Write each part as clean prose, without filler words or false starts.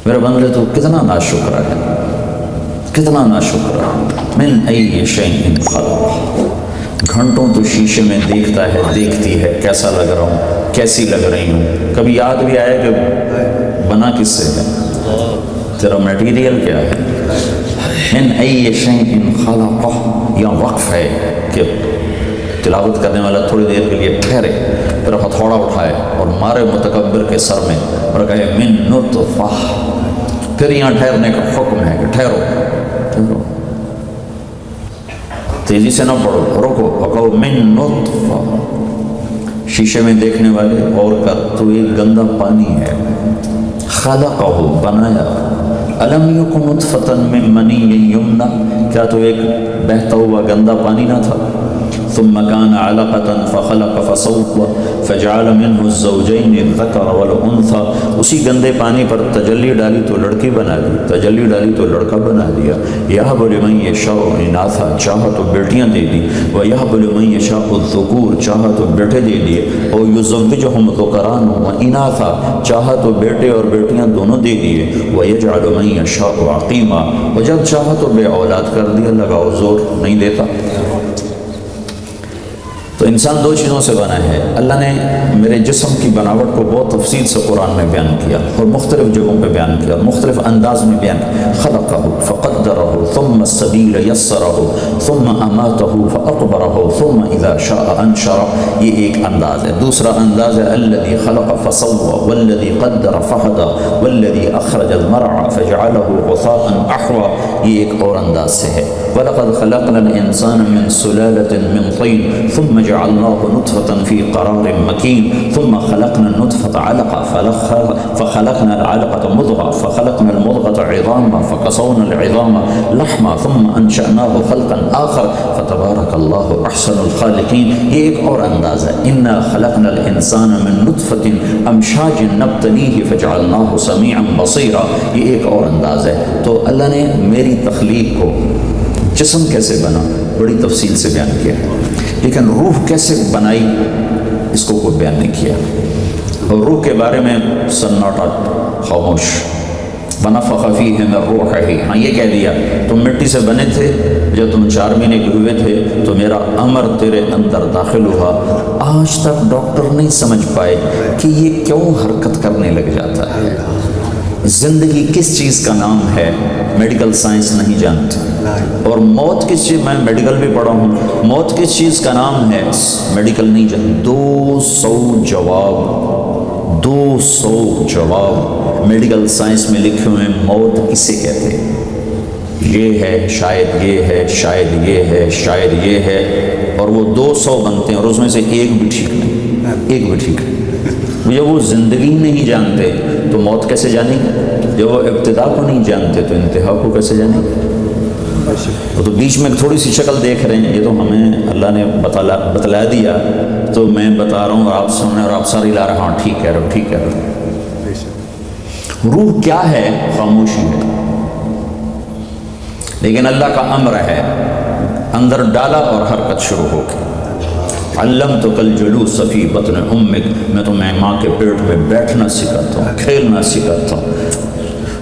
میرے بندے تو کتنا ناشکر ہے، کتنا ناشکر ہے۔ من ای شیء خلق، گھنٹوں تو شیشے میں دیکھتا ہے، دیکھتی ہے کیسا لگ رہا ہوں، کیسی لگ رہی ہوں۔ کبھی یاد بھی آئے کہ بنا کس سے ہے، تیرا میٹیریل کیا ہے۔ من ای شیء خلقہ، یا وقف ہے کہ تلاوت کرنے والا تھوڑی دیر کے لیے ٹھہرے، پھر ہتھوڑا اٹھائے اور مارے متکبر کے سر میں اور کہے من نطفہ، پھر یہاں ٹھہرنے کا حکم ہے کہ ٹھہرو ٹھہرو، تیزی سے نہ پڑھو، رکو، وقو من نطفہ، شیشے میں دیکھنے والے اور کر تو ایک گندا پانی ہے، خلقہ، بنایا، الم یکن نطفۃ من منی یمنی، کیا تو ایک بہتا ہوا گندا پانی نہ تھا، ثم كان علقة فخلق فسوى فجعل منه الزوجين الذكر والانثى، اسی گندے پانی پر تجلی ڈالی تو لڑکی بنا دی، تجلی ڈالی تو لڑکا بنا دیا، یہب لمن یشاء اناثا، چاہا تو بیٹیاں دے دی، ویہب لمن یشاء الذکور، چاہا تو بیٹے دے دیے، اور یزوجہم ذکرانا واناثا، چاہا تو بیٹے اور بیٹیاں دونوں دے دیے، ویجعل من یشاء عقیما، اور جب چاہا تو بے اولاد کر دیا، لگاؤ زور نہیں دیتا۔ تو انسان دو چیزوں سے بنا ہے۔ اللہ نے میرے جسم کی بناوٹ کو بہت تفصیل سے قرآن میں بیان کیا اور مختلف جگہوں پہ بیان کیا اور مختلف انداز میں بیان کیا، خلقہ فقدرہ ثم السبیل یسرہ ثم اماتہ فاقبرہ ثم اذا شاء انشرہ، یہ ایک انداز ہے۔ دوسرا انداز ہے الذی خلق فسوى والذی قدر فہدى والذی اخرج المرعى فجعلہ غثاء احوى، یہ ایک اور انداز سے ہے۔ وَلَقَدْ خَلَقْنَا الْإِنسَانَ مِنْ سُلَالَةٍ مِنْ طِينٍ ثُمَّ جَعَلْنَاهُ نُطْفَةً فِي قَرَارٍ مَكِينٍ ثُمَّ خَلَقْنَا النُّطْفَةَ عَلَقَةً فَخَلَقْنَا الْعَلَقَةَ مُضْغَةً فَخَلَقْنَا الْمُضْغَةَ عِظَامًا فَكَسَوْنَا الْعِظَامَ لَحْمًا ثُمَّ أَنشَأْنَاهُ خَلْقًا آخَرَ فَتَبَارَكَ اللَّهُ أَحْسَنُ الْخَالِقِينَ، یہ ایک اور انداز ہے۔ إِنَّا خَلَقْنَا الْإِنسَانَ مِنْ نُطْفَةٍ أَمْشَاجٍ نَبْتَلِيهِ فَجَعَلْنَاهُ سَمِيعًا بَصِيرًا، یہ ایک اور انداز ہے۔ تو اللہ نے میری تخلیق کو، جسم کیسے بنا بڑی تفصیل سے بیان کیا، لیکن روح کیسے بنائی اس کو کوئی بیان نہیں کیا، اور روح کے بارے میں سناٹا، خاموش، ونفخ فیہ من روحہ، ہاں یہ کہہ دیا تم مٹی سے بنے تھے، جب تم 4 مہینے کے ہوئے تھے تو میرا امر تیرے اندر داخل ہوا۔ آج تک ڈاکٹر نہیں سمجھ پائے کہ یہ کیوں حرکت کرنے لگ جاتا ہے، زندگی کس چیز کا نام ہے، میڈیکل سائنس نہیں جانتی، اور موت کس چیز، میں میڈیکل بھی پڑھا ہوں، موت کس چیز کا نام ہے میڈیکل نہیں جانتی۔ 200 جواب میڈیکل سائنس میں لکھے ہوئے ہیں، موت کسے کہتے ہیں، یہ ہے، شاید یہ ہے، شاید یہ ہے، شاید یہ ہے، اور وہ 200 بنتے ہیں اور اس میں سے ایک بھی ٹھیک نہیں، ایک بھی ٹھیک نہیں۔ جب وہ زندگی نہیں جانتے تو موت کیسے جانیں گے، جب وہ ابتدا کو نہیں جانتے تو انتہا کو کیسے جانیں گے۔ تو بیچ میں تھوڑی سی شکل دیکھ رہے ہیں، یہ تو ہمیں اللہ نے بتلا دیا، تو میں بتا رہا ہوں اور آپ سن رہے ہیں اور آپ ساری لا رہے، ہاں ٹھیک کہہ رہے ہو، ٹھیک کہہ رہے ہو۔ روح کیا ہے؟ خاموشی ہے، لیکن اللہ کا امر ہے، اندر ڈالا اور حرکت شروع ہو گئی۔ علمتک الجلوس فی بطن امک، میں تمہیں ماں کے پیٹ میں بیٹھنا سکھاتا ہوں، کھیلنا سکھاتا ہوں،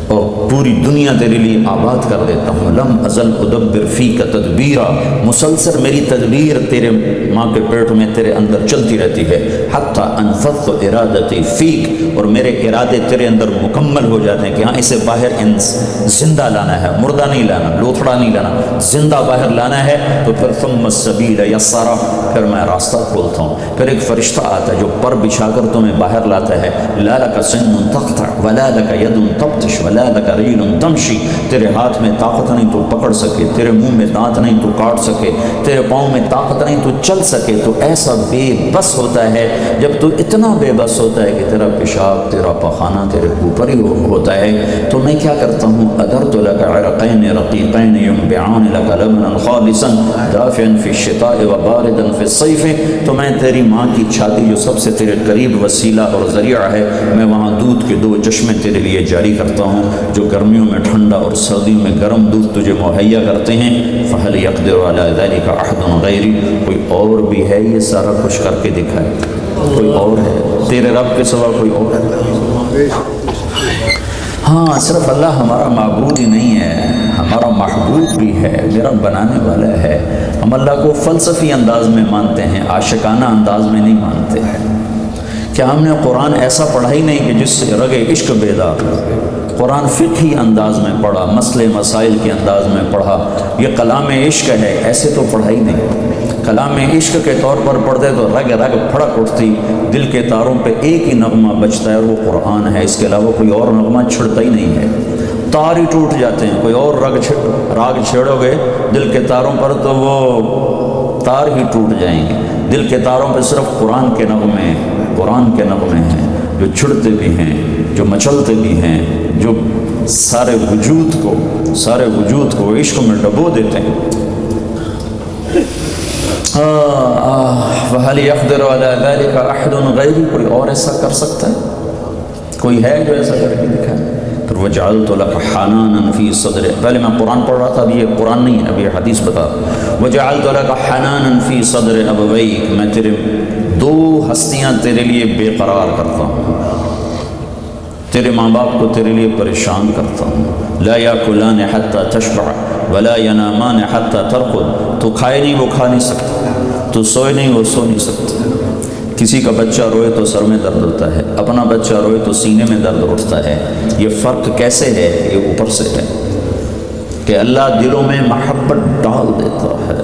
اور پوری دنیا تیرے لیے آباد کر دیتا ہوں۔ لم ازل ادبر فیک تدبیرا، مسلسل میری تدبیر تیرے ماں کے پیٹ میں تیرے اندر چلتی رہتی ہے۔ حتی انفذت ارادتی فیک، اور میرے ارادے تیرے اندر مکمل ہو جاتے ہیں کہ ہاں اسے باہر زندہ لانا ہے، مردہ نہیں لانا، لوتھڑا نہیں لانا، زندہ باہر لانا ہے۔ تو پھر ثم السبیل یسرا، پھر میں راستہ کھولتا ہوں، پھر ایک فرشتہ آتا ہے جو پر بچھا کر تمہیں باہر لاتا ہے۔ لا لک سن تقطع ولا لک ید تبطش ولا لک ریل تمشی، تیرے ہاتھ میں طاقت نہیں تو پکڑ سکے، تیرے منہ میں دانت نہیں تو کاٹ سکے، تیرے پاؤں میں طاقت نہیں تو چل سکے۔ تو ایسا بے بس ہوتا ہے جب تو اتنا بے بس ہوتا ہے کہ تیرا پیشاب، تیرا پخانہ تیرے اوپر ہی ہوتا ہے۔ تو میں کیا کرتا ہوں، ادرت لک عرقین رقیقین ینبعان لک لبنا خالصا دافعا فی الشتاء وباردا فی الصیف، تو میں تیری ماں کی چھاتی جو سب سے تیرے قریب وسیلہ اور ذریعہ ہے، میں وہاں دودھ کے 2 چشمے تیرے لیے جاری کرتا ہوں جو گرمیوں میں ٹھنڈا اور سردیوں میں گرم دودھ تجھے مہیا کرتے ہیں۔ فہل یقدر علی ذلک احد غیری، کوئی اور بھی ہے یہ سارا کچھ کر کے دکھائے، کوئی اور ہے تیرے رب کے سوا، کوئی اور ہے؟ ہاں صرف اللہ ہمارا معبود ہی نہیں ہے، ہمارا محبوب بھی ہے، میرا بنانے والا ہے۔ ہم اللہ کو فلسفی انداز میں مانتے ہیں، عاشقانہ انداز میں نہیں مانتے ہیں۔ کیا ہم نے قرآن ایسا پڑھا ہی نہیں کہ جس سے رگ عشق بیدار ہو؟ قرآن فقہی انداز میں پڑھا، مسئلے مسائل کے انداز میں پڑھا، یہ کلام عشق ہے، ایسے تو پڑھا ہی نہیں۔ کلام عشق کے طور پر پڑھتے تو رگ رگ پھڑک اٹھتی، دل کے تاروں پہ ایک ہی نغمہ بجتا ہے اور وہ قرآن ہے، اس کے علاوہ کوئی اور نغمہ چھڑتا ہی نہیں ہے۔ تار ہی ٹوٹ جاتے ہیں، کوئی اور راگ چھیڑو گے دل کے تاروں پر تو وہ تار ہی ٹوٹ جائیں گے۔ دل کے تاروں پہ صرف قرآن کے نغمے، قرآن کے نغمے ہیں جو چھڑتے بھی ہیں، جو مچلتے بھی ہیں، جو سارے وجود کو عشق میں ڈبو دیتے ہیں۔ وَهَلْ يَقْدِرُ عَلَى ذَلِكَ أَحَدٌ غَيْرِي، کوئی اور ایسا کر سکتا ہے؟ کوئی ہے جو ایسا کر کے دکھائے؟ پھر وَجَعَلْتُ لَكَ حَنَانًا فِي صَدْرِكَ، پہلے میں قرآن پڑھ رہا تھا، اب یہ قرآن نہیں ہے، اب یہ حدیث بتا۔ وَجَعَلْتُ لَكَ حَنَانًا فِي صَدْرِ أَبَوَيْكَ، میں تیرے دو ہستیاں تیرے لیے بے قرار کرتا ہوں، تیرے ماں باپ کو تیرے لیے پریشان کرتا ہوں۔ لا یاکلان حتی تشبع ولا ینامان حتی ترقد، تو کھائے نہیں وہ کھا نہیں سکتا، تو سوئے نہیں وہ سو نہیں سکتا۔ کسی کا بچہ روئے تو سر میں درد ہوتا ہے، اپنا بچہ روئے تو سینے میں درد اٹھتا ہے۔ یہ فرق کیسے ہے؟ یہ اوپر سے ہے کہ اللہ دلوں میں محبت ڈال دیتا ہے،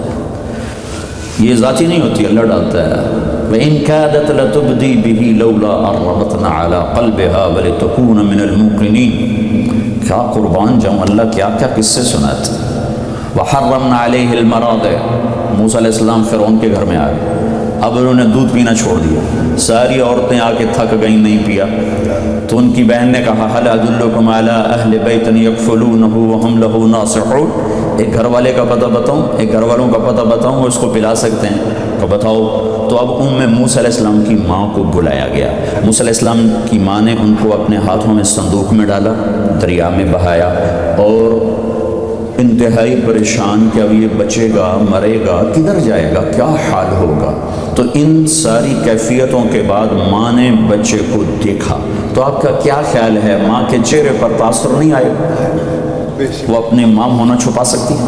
یہ ذاتی نہیں ہوتی، اللہ ڈالتا ہے۔ وَإِن كَادَتْ لَتُبْدِي بِهِ لَوْلَا أَن رَّبَطْنَا عَلَىٰ قَلْبِهَا وَلِتَكُونَ مِنَ الْمُوقِنِينَ، کیا قربان جاؤں، اللہ کیا کیا قصے سناتے۔ وَحَرَّمْنَا عَلَيْهِ الْمَرَاضِعَ، موسیٰ علیہ السلام فرعون کے گھر میں آ گئے، اب انہوں نے دودھ پینا چھوڑ دیا، ساری عورتیں آ کے تھک گئیں، نہیں پیا، تو ان کی بہن نے کہا هَلْ أَدُلُّكُمْ عَلَىٰ أَهْلِ بَيْتٍ يَكْفُلُونَهُ وَهُمْ لَهُ نَاصِحُونَ، ایک گھر والے کا پتہ بتاؤں، ایک گھر والوں کا پتہ بتاؤں وہ اس کو پلا سکتے ہیں؟ تو بتاؤ۔ تو اب موسیٰ علیہ السلام کی ماں کو بلایا گیا، موسیٰ علیہ السلام کی ماں نے ان کو اپنے ہاتھوں میں صندوق میں ڈالا، دریا میں بہایا، اور انتہائی پریشان کہ اب یہ بچے گا، مرے گا، کدھر جائے گا، کیا حال ہوگا۔ تو ان ساری کیفیتوں کے بعد ماں نے بچے کو دیکھا، تو آپ کا کیا خیال ہے، ماں کے چہرے پر تاثر نہیں آئے گا؟ وہ اپنے ماں ہونا چھپا سکتی ہے؟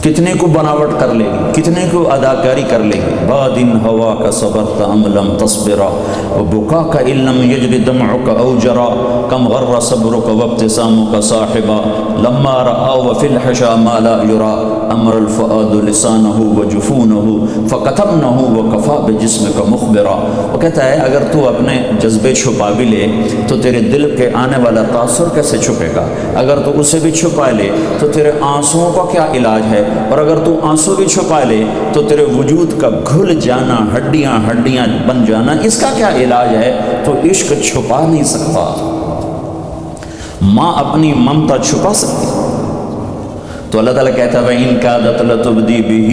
کتنے کو بناوٹ کر لے گی، کتنے کو اداکاری کر لے گی۔ بادن ہوا کا صبرت ام لم تصبرا وبکاک ان لم یجر دمعک او جرا کم غر صبرک وابتسامک صاحبا لما رأوا فی الحشا ما لا یرا امر الفؤاد لسانہ وجفونہ فکتمنہ وکفا بجسمک مخبرا۔ وہ کہتا ہے اگر تو اپنے جذبے چھپا بھی لے تو تیرے دل کے آنے والا تاثر کیسے چھپے گا؟ اگر تو اسے بھی چھپا لے تو تیرے آنسوؤں کا کیا علاج ہے؟ اور اگر تو آنسو بھی چھپا لے تو تیرے وجود کا گھل جانا، ہڈیاں بن جانا، اس کا کیا علاج ہے؟ تو عشق چھپا نہیں سکتا۔ ماں اپنی ممتا چھپا سکتی، تو اللہ تعالیٰ کہتا ہے وَإِن كَادَتْ لَتُبْدِي بِهِ،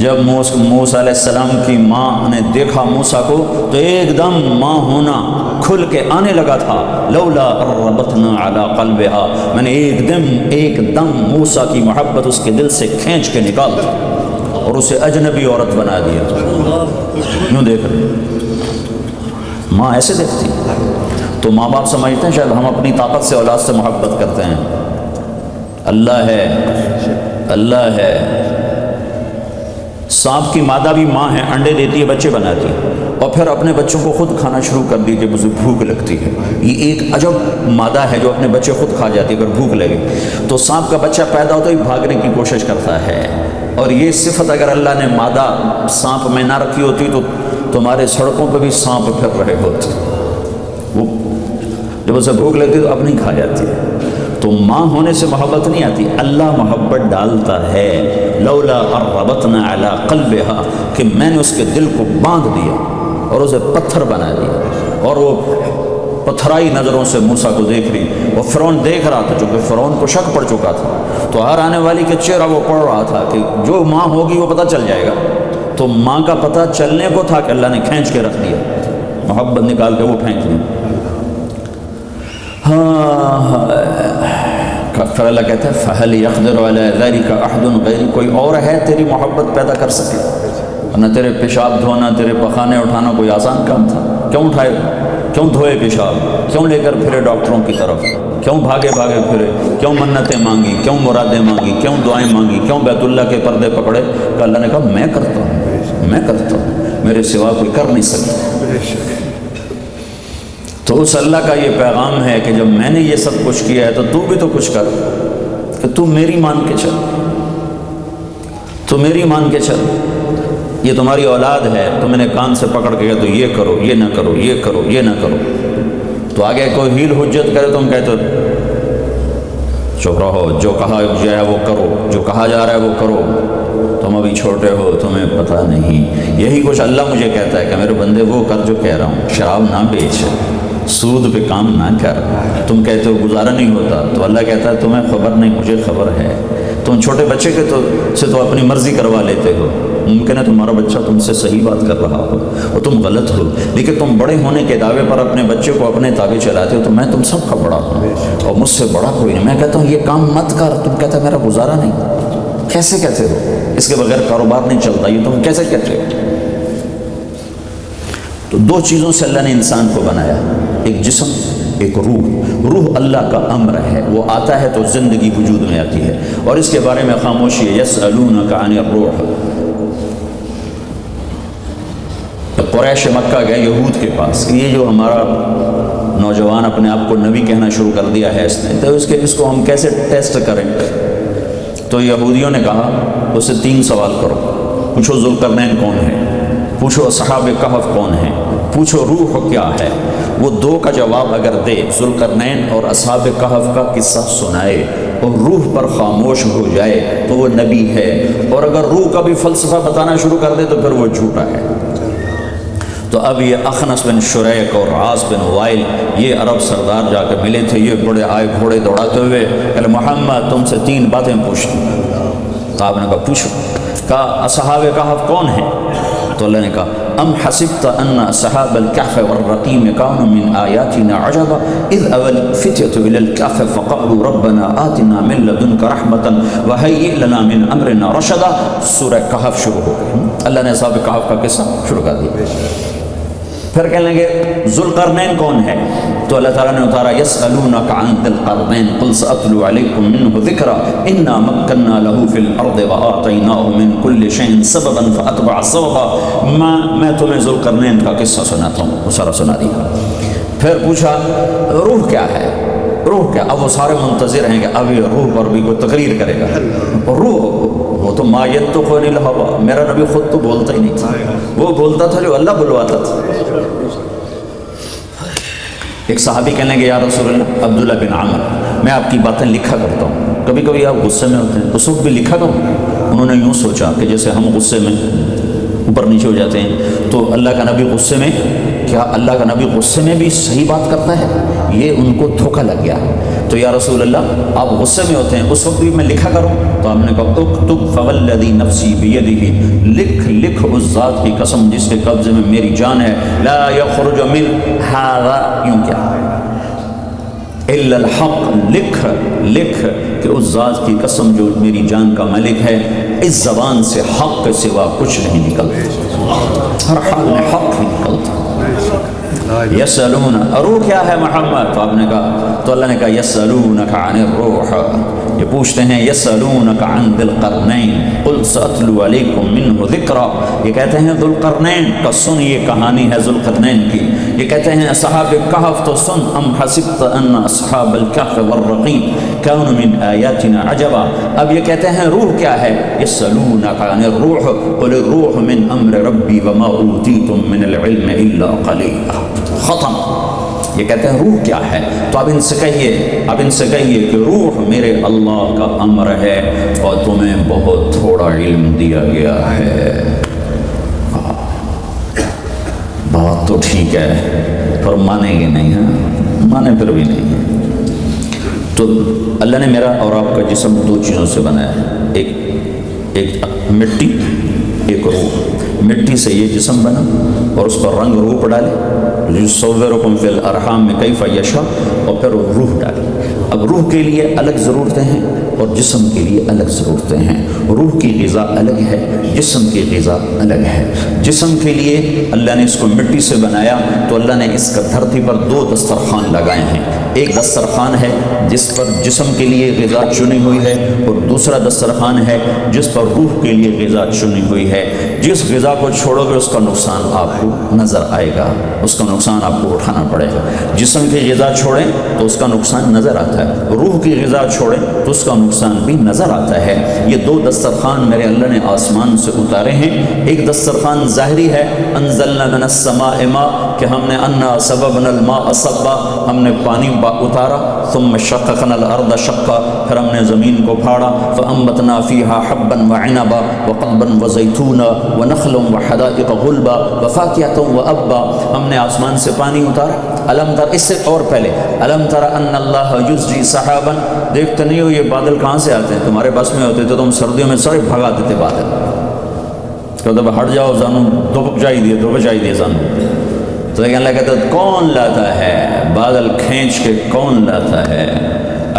جب موسیٰ علیہ السلام کی ماں نے دیکھا موسیٰ کو تو ایک دم ماں ہونا کھل کے آنے لگا تھا۔ لولا ربطنا علی قلبہا، میں نے ایک دم موسیٰ کی محبت اس کے دل سے کھینچ کے نکال دی اور اسے اجنبی عورت بنا دیا۔ یوں دیکھ رہے ماں ایسے دیکھتی، تو ماں باپ سمجھتے ہیں شاید ہم اپنی طاقت سے اولاد سے محبت کرتے ہیں۔ اللہ ہے۔ سانپ کی مادہ بھی ماں ہے، انڈے دیتی ہے، بچے بناتی ہے، اور پھر اپنے بچوں کو خود کھانا شروع کر دی کہ مجھے بھوک لگتی ہے۔ یہ ایک عجب مادہ ہے جو اپنے بچے خود کھا جاتی ہے اگر بھوک لگے۔ تو سانپ کا بچہ پیدا ہوتا ہی بھاگنے کی کوشش کرتا ہے، اور یہ صفت اگر اللہ نے مادہ سانپ میں نہ رکھی ہوتی تو تمہارے سڑکوں پہ بھی سانپ پھر رہے ہوتے، وہ جب اسے بھوک لگتی تو اب نہیں کھا جاتی ہے۔ تو ماں ہونے سے محبت نہیں آتی، اللہ محبت ڈالتا ہے۔ لولا ربطنا علی قلبہا، کہ میں نے اس کے دل کو باندھ دیا اور اسے پتھر بنا دیا، اور وہ پتھرائی نظروں سے موسیٰ کو دیکھ رہی، وہ فرعون دیکھ رہا تھا، چونکہ فرعون کو شک پڑ چکا تھا، تو ہر آنے والی کے چہرہ وہ پڑھ رہا تھا کہ جو ماں ہوگی وہ پتہ چل جائے گا۔ تو ماں کا پتہ چلنے کو تھا کہ اللہ نے کھینچ کے رکھ دیا، محبت نکال کے وہ پھینک دی۔ پھر اللہ کہتا ہے فَهَلْ يَقْدِرُ عَلَىٰ ذَلِكَ أَحَدٌ غَيْرِي، کوئی اور ہے تیری محبت پیدا کر سکے؟ نہ تیرے پیشاب دھونا، تیرے پخانے اٹھانا کوئی آسان کام تھا، کیوں اٹھائے؟ کیوں دھوئے پیشاب، کیوں لے کر پھرے ڈاکٹروں کی طرف، کیوں بھاگے بھاگے پھرے، کیوں منتیں مانگی، کیوں مرادیں مانگی، کیوں دعائیں مانگی، کیوں بیت اللہ کے پردے پکڑے؟ کہ اللہ نے کہا میں کرتا ہوں، میں کرتا ہوں، میرے سوا کوئی کر نہیں سکتا۔ تو اس اللہ کا یہ پیغام ہے کہ جب میں نے یہ سب کچھ کیا ہے تو تو بھی تو کچھ کر، کہ تو میری مان کے چل، تو میری مان کے چل، یہ تمہاری اولاد ہے، تو میں نے کان سے پکڑ کے کہا تو یہ کرو، یہ نہ کرو، یہ کرو، یہ نہ کرو، تو آگے کوئی ہیل حجت کرے تم کہتے ہو چپ رہو، جو کہا جائے وہ کرو، جو کہا جا رہا ہے وہ کرو، تم ابھی چھوٹے ہو، تمہیں پتہ نہیں۔ یہی کچھ اللہ مجھے کہتا ہے کہ میرے بندے وہ کر جو کہہ رہا ہوں، شراب نہ بیچ، سود پہ کام نہ کر، تم کہتے ہو گزارا نہیں ہوتا، تو اللہ کہتا ہے تمہیں خبر نہیں، مجھے خبر ہے۔ تم چھوٹے بچے کے تو اپنی مرضی کروا لیتے ہو، ممکن ہے تمہارا بچہ تم سے صحیح بات کر رہا ہو اور تم غلط ہو، لیکن تم بڑے ہونے کے دعوے پر اپنے بچے کو اپنے تابع چلاتے ہو، تو میں تم سب کا بڑا ہوں اور مجھ سے بڑا کوئی نہیں۔ میں کہتا ہوں یہ کام مت کر، تم کہتا ہے میرا گزارا نہیں۔ کیسے کہتے ہو؟ اس کے بغیر کاروبار نہیں چلتا، یہ تم کیسے کہتے ہو؟ تو دو چیزوں سے اللہ نے انسان کو بنایا، ایک جسم، ایک روح۔ روح اللہ کا امر ہے، وہ آتا ہے تو زندگی وجود میں آتی ہے، اور اس کے بارے میں خاموشی ہے۔ یسألونک عن الروح، قریش مکہ گئے یہود کے پاس کہ یہ جو ہمارا نوجوان اپنے آپ کو نبی کہنا شروع کر دیا ہے اس نے، تو اس کو ہم کیسے ٹیسٹ کریں؟ تو یہودیوں نے کہا اس سے 3 سوال کرو، پوچھو ذوالقرنین کون ہے، پوچھو اصحاب کہف کون ہیں، پوچھو روح کیا ہے۔ وہ 2 کا جواب اگر دے، ذوالقرنین اور اصحاب کہف کا قصہ سنائے اور روح پر خاموش ہو جائے تو وہ نبی ہے، اور اگر روح کا بھی فلسفہ بتانا شروع کر دے تو پھر وہ جھوٹا ہے۔ تو اب یہ اخنس بن شریک اور عاص بن وائل، یہ عرب سردار جا کے ملے تھے، یہ بڑے آئے گھوڑے دوڑاتے ہوئے کہ محمد تم سے 3 باتیں پوچھیں۔ تو آپ نے کہا پوچھو۔ کہا اصحاب کہف کون ہیں؟ تو اللہ نے کہا ام حسبت ان اصحاب الكهف والرقيم كانوا من آياتنا عجبا اذ اوى الفتية الى الكهف فقالوا ربنا آتنا من لدنك رحمة وهيئ لنا من امرنا رشدا۔ سورہ کہف شروع ہو گئی، اللہ نے اصحاب کہف کا قصہ شروع کر دیا۔ پھر کہنے لگے ذوالقرنین کون ہے؟ تو اللہ تعالیٰ نے اتارا یسألونک عن ذی القرنین قل سأتلو علیکم منہ ذکرا انا مکننا له فی الارض وآتیناہ من کل شیء سببا فاتبع سببا۔ میں تمہیں ذوالقرنین کا قصہ سناتا ہوں، وہ سارا سنا دیا۔ پھر پوچھا روح کیا ہے، روح کیا؟ اب وہ سارے منتظر ہیں کہ اب یہ روح پر بھی کوئی تقریر کرے گا۔ روح وہ تو ما ینطق عن الہویٰ، میرا نبی خود تو بولتا ہی نہیں تھا، وہ بولتا تھا جو اللہ بلواتا تھا۔ ایک صحابی کہنے لگے یا رسول اللہ، عبداللہ بن عامر، میں آپ کی باتیں لکھا کرتا ہوں، کبھی کبھی آپ غصے میں ہوتے ہیں اس وقت بھی لکھا کروں۔ انہوں نے یوں سوچا کہ جیسے ہم غصے میں اوپر نیچے ہو جاتے ہیں، تو اللہ کا نبی غصے میں، کیا اللہ کا نبی غصے میں بھی صحیح بات کرتا ہے؟ یہ ان کو دھوکہ لگ گیا۔ تو یا رسول اللہ آپ غصے میں ہوتے ہیں اس وقت بھی میں لکھا کروں؟ تو ہم نے کہا اکتب فوالذی نفسی بیدہ، لکھ اس ذات کی قسم جس کے قبضے میں میری جان ہے، لا یخرج من ھذا، یوں کیا الا الحق، لکھ کہ اس ذات کی قسم جو میری جان کا مالک ہے، اس زبان سے حق کے سوا کچھ نہیں نکلتا، ہر حال میں حق ہی نکلتا۔ یسألون، روح کیا ہے محمد؟ تو آپ نے کہا، تو اللہ نے کہا یسألونک عن الروح، یہ پوچھتے ہیں یسألونک عن ذی القرنین قل سأتلو علیکم منہ ذکرا، یہ کہتے ہیں ذوالقرنین کا سن، یہ کہانی ہے ذوالقرنین کی۔ یہ کہتے ہیں اصحاب کہف تو سن، ام حسبت ان اصحاب الکہف والرقیم كانوا من آیاتنا عجبا۔ اب یہ کہتے ہیں روح کیا ہے؟ یسألونک عن الروح قل الروح من امر ربی وما اوتیتم من العلم الا قلیلا۔ ختم۔ یہ کہتے ہیں روح کیا ہے؟ تو اب ان سے کہیے کہ روح میرے اللہ کا امر ہے اور تمہیں بہت تھوڑا علم دیا گیا ہے۔ بات تو ٹھیک ہے پر مانیں گے نہیں، ہاں مانے پھر بھی نہیں ہے۔ تو اللہ نے میرا اور آپ کا جسم 2 چیزوں سے بنایا ہے، ایک مٹی، ایک روح۔ مٹی سے یہ جسم بنا اور اس پر رنگ روپ ڈالے، یصورکم فی الارحام میں کیف یشاء، اور پھر روح ڈالے۔ اب روح کے لیے الگ ضرورتیں ہیں اور جسم کے لیے الگ ضرورتیں ہیں۔ روح کی غذا الگ ہے، جسم کی غذا الگ ہے۔ جسم کے لیے اللہ نے اس کو مٹی سے بنایا تو اللہ نے اس کا دھرتی پر 2 دسترخوان لگائے ہیں۔ ایک دسترخوان ہے جس پر جسم کے لیے غذا چنی ہوئی ہے، اور دوسرا دسترخوان ہے جس پر روح کے لیے غذا چنی ہوئی ہے۔ جس غذا کو چھوڑو گے اس کا نقصان آپ کو نظر آئے گا، اس کا نقصان آپ کو اٹھانا پڑے گا۔ جسم کی غذا چھوڑیں تو اس کا نقصان نظر آتا ہے، روح کی غذا چھوڑیں تو اس کا نقصان بھی نظر آتا ہے۔ یہ 2 دسترخوان میرے اللہ نے آسمان سے اتارے ہیں۔ ایک دسترخوان ظاہری ہے، انزلنا من السماء ماء، کہ ہم نے انا سببنا الماء صبا، ہم نے پانی اتارا، ثم شققنا الارض شقا، پھر ہم نے زمین کو پھاڑا، فانبتنا فیہا حبا وعنبا وقضبا وزیتونا ونخلا وحدائق غلبا وفاکہۃ وابا، ہم نے آسمان سے پانی اتارا۔ الم تر، اس سے اور پہلے، الم تر ان اللہ یزجی سحابا، دیکھتے نہیں ہو یہ بادل کہاں سے آتے ہیں؟ تمہارے بس میں ہوتے تو تم سردیوں میں سارے بھگا دیتے بادل، کہتے ہٹ جاؤ زانو، دھوپ چاہیے زانو، تو کہنے لگا تو کون لاتا ہے بادل کھینچ کے، کون لاتا ہے؟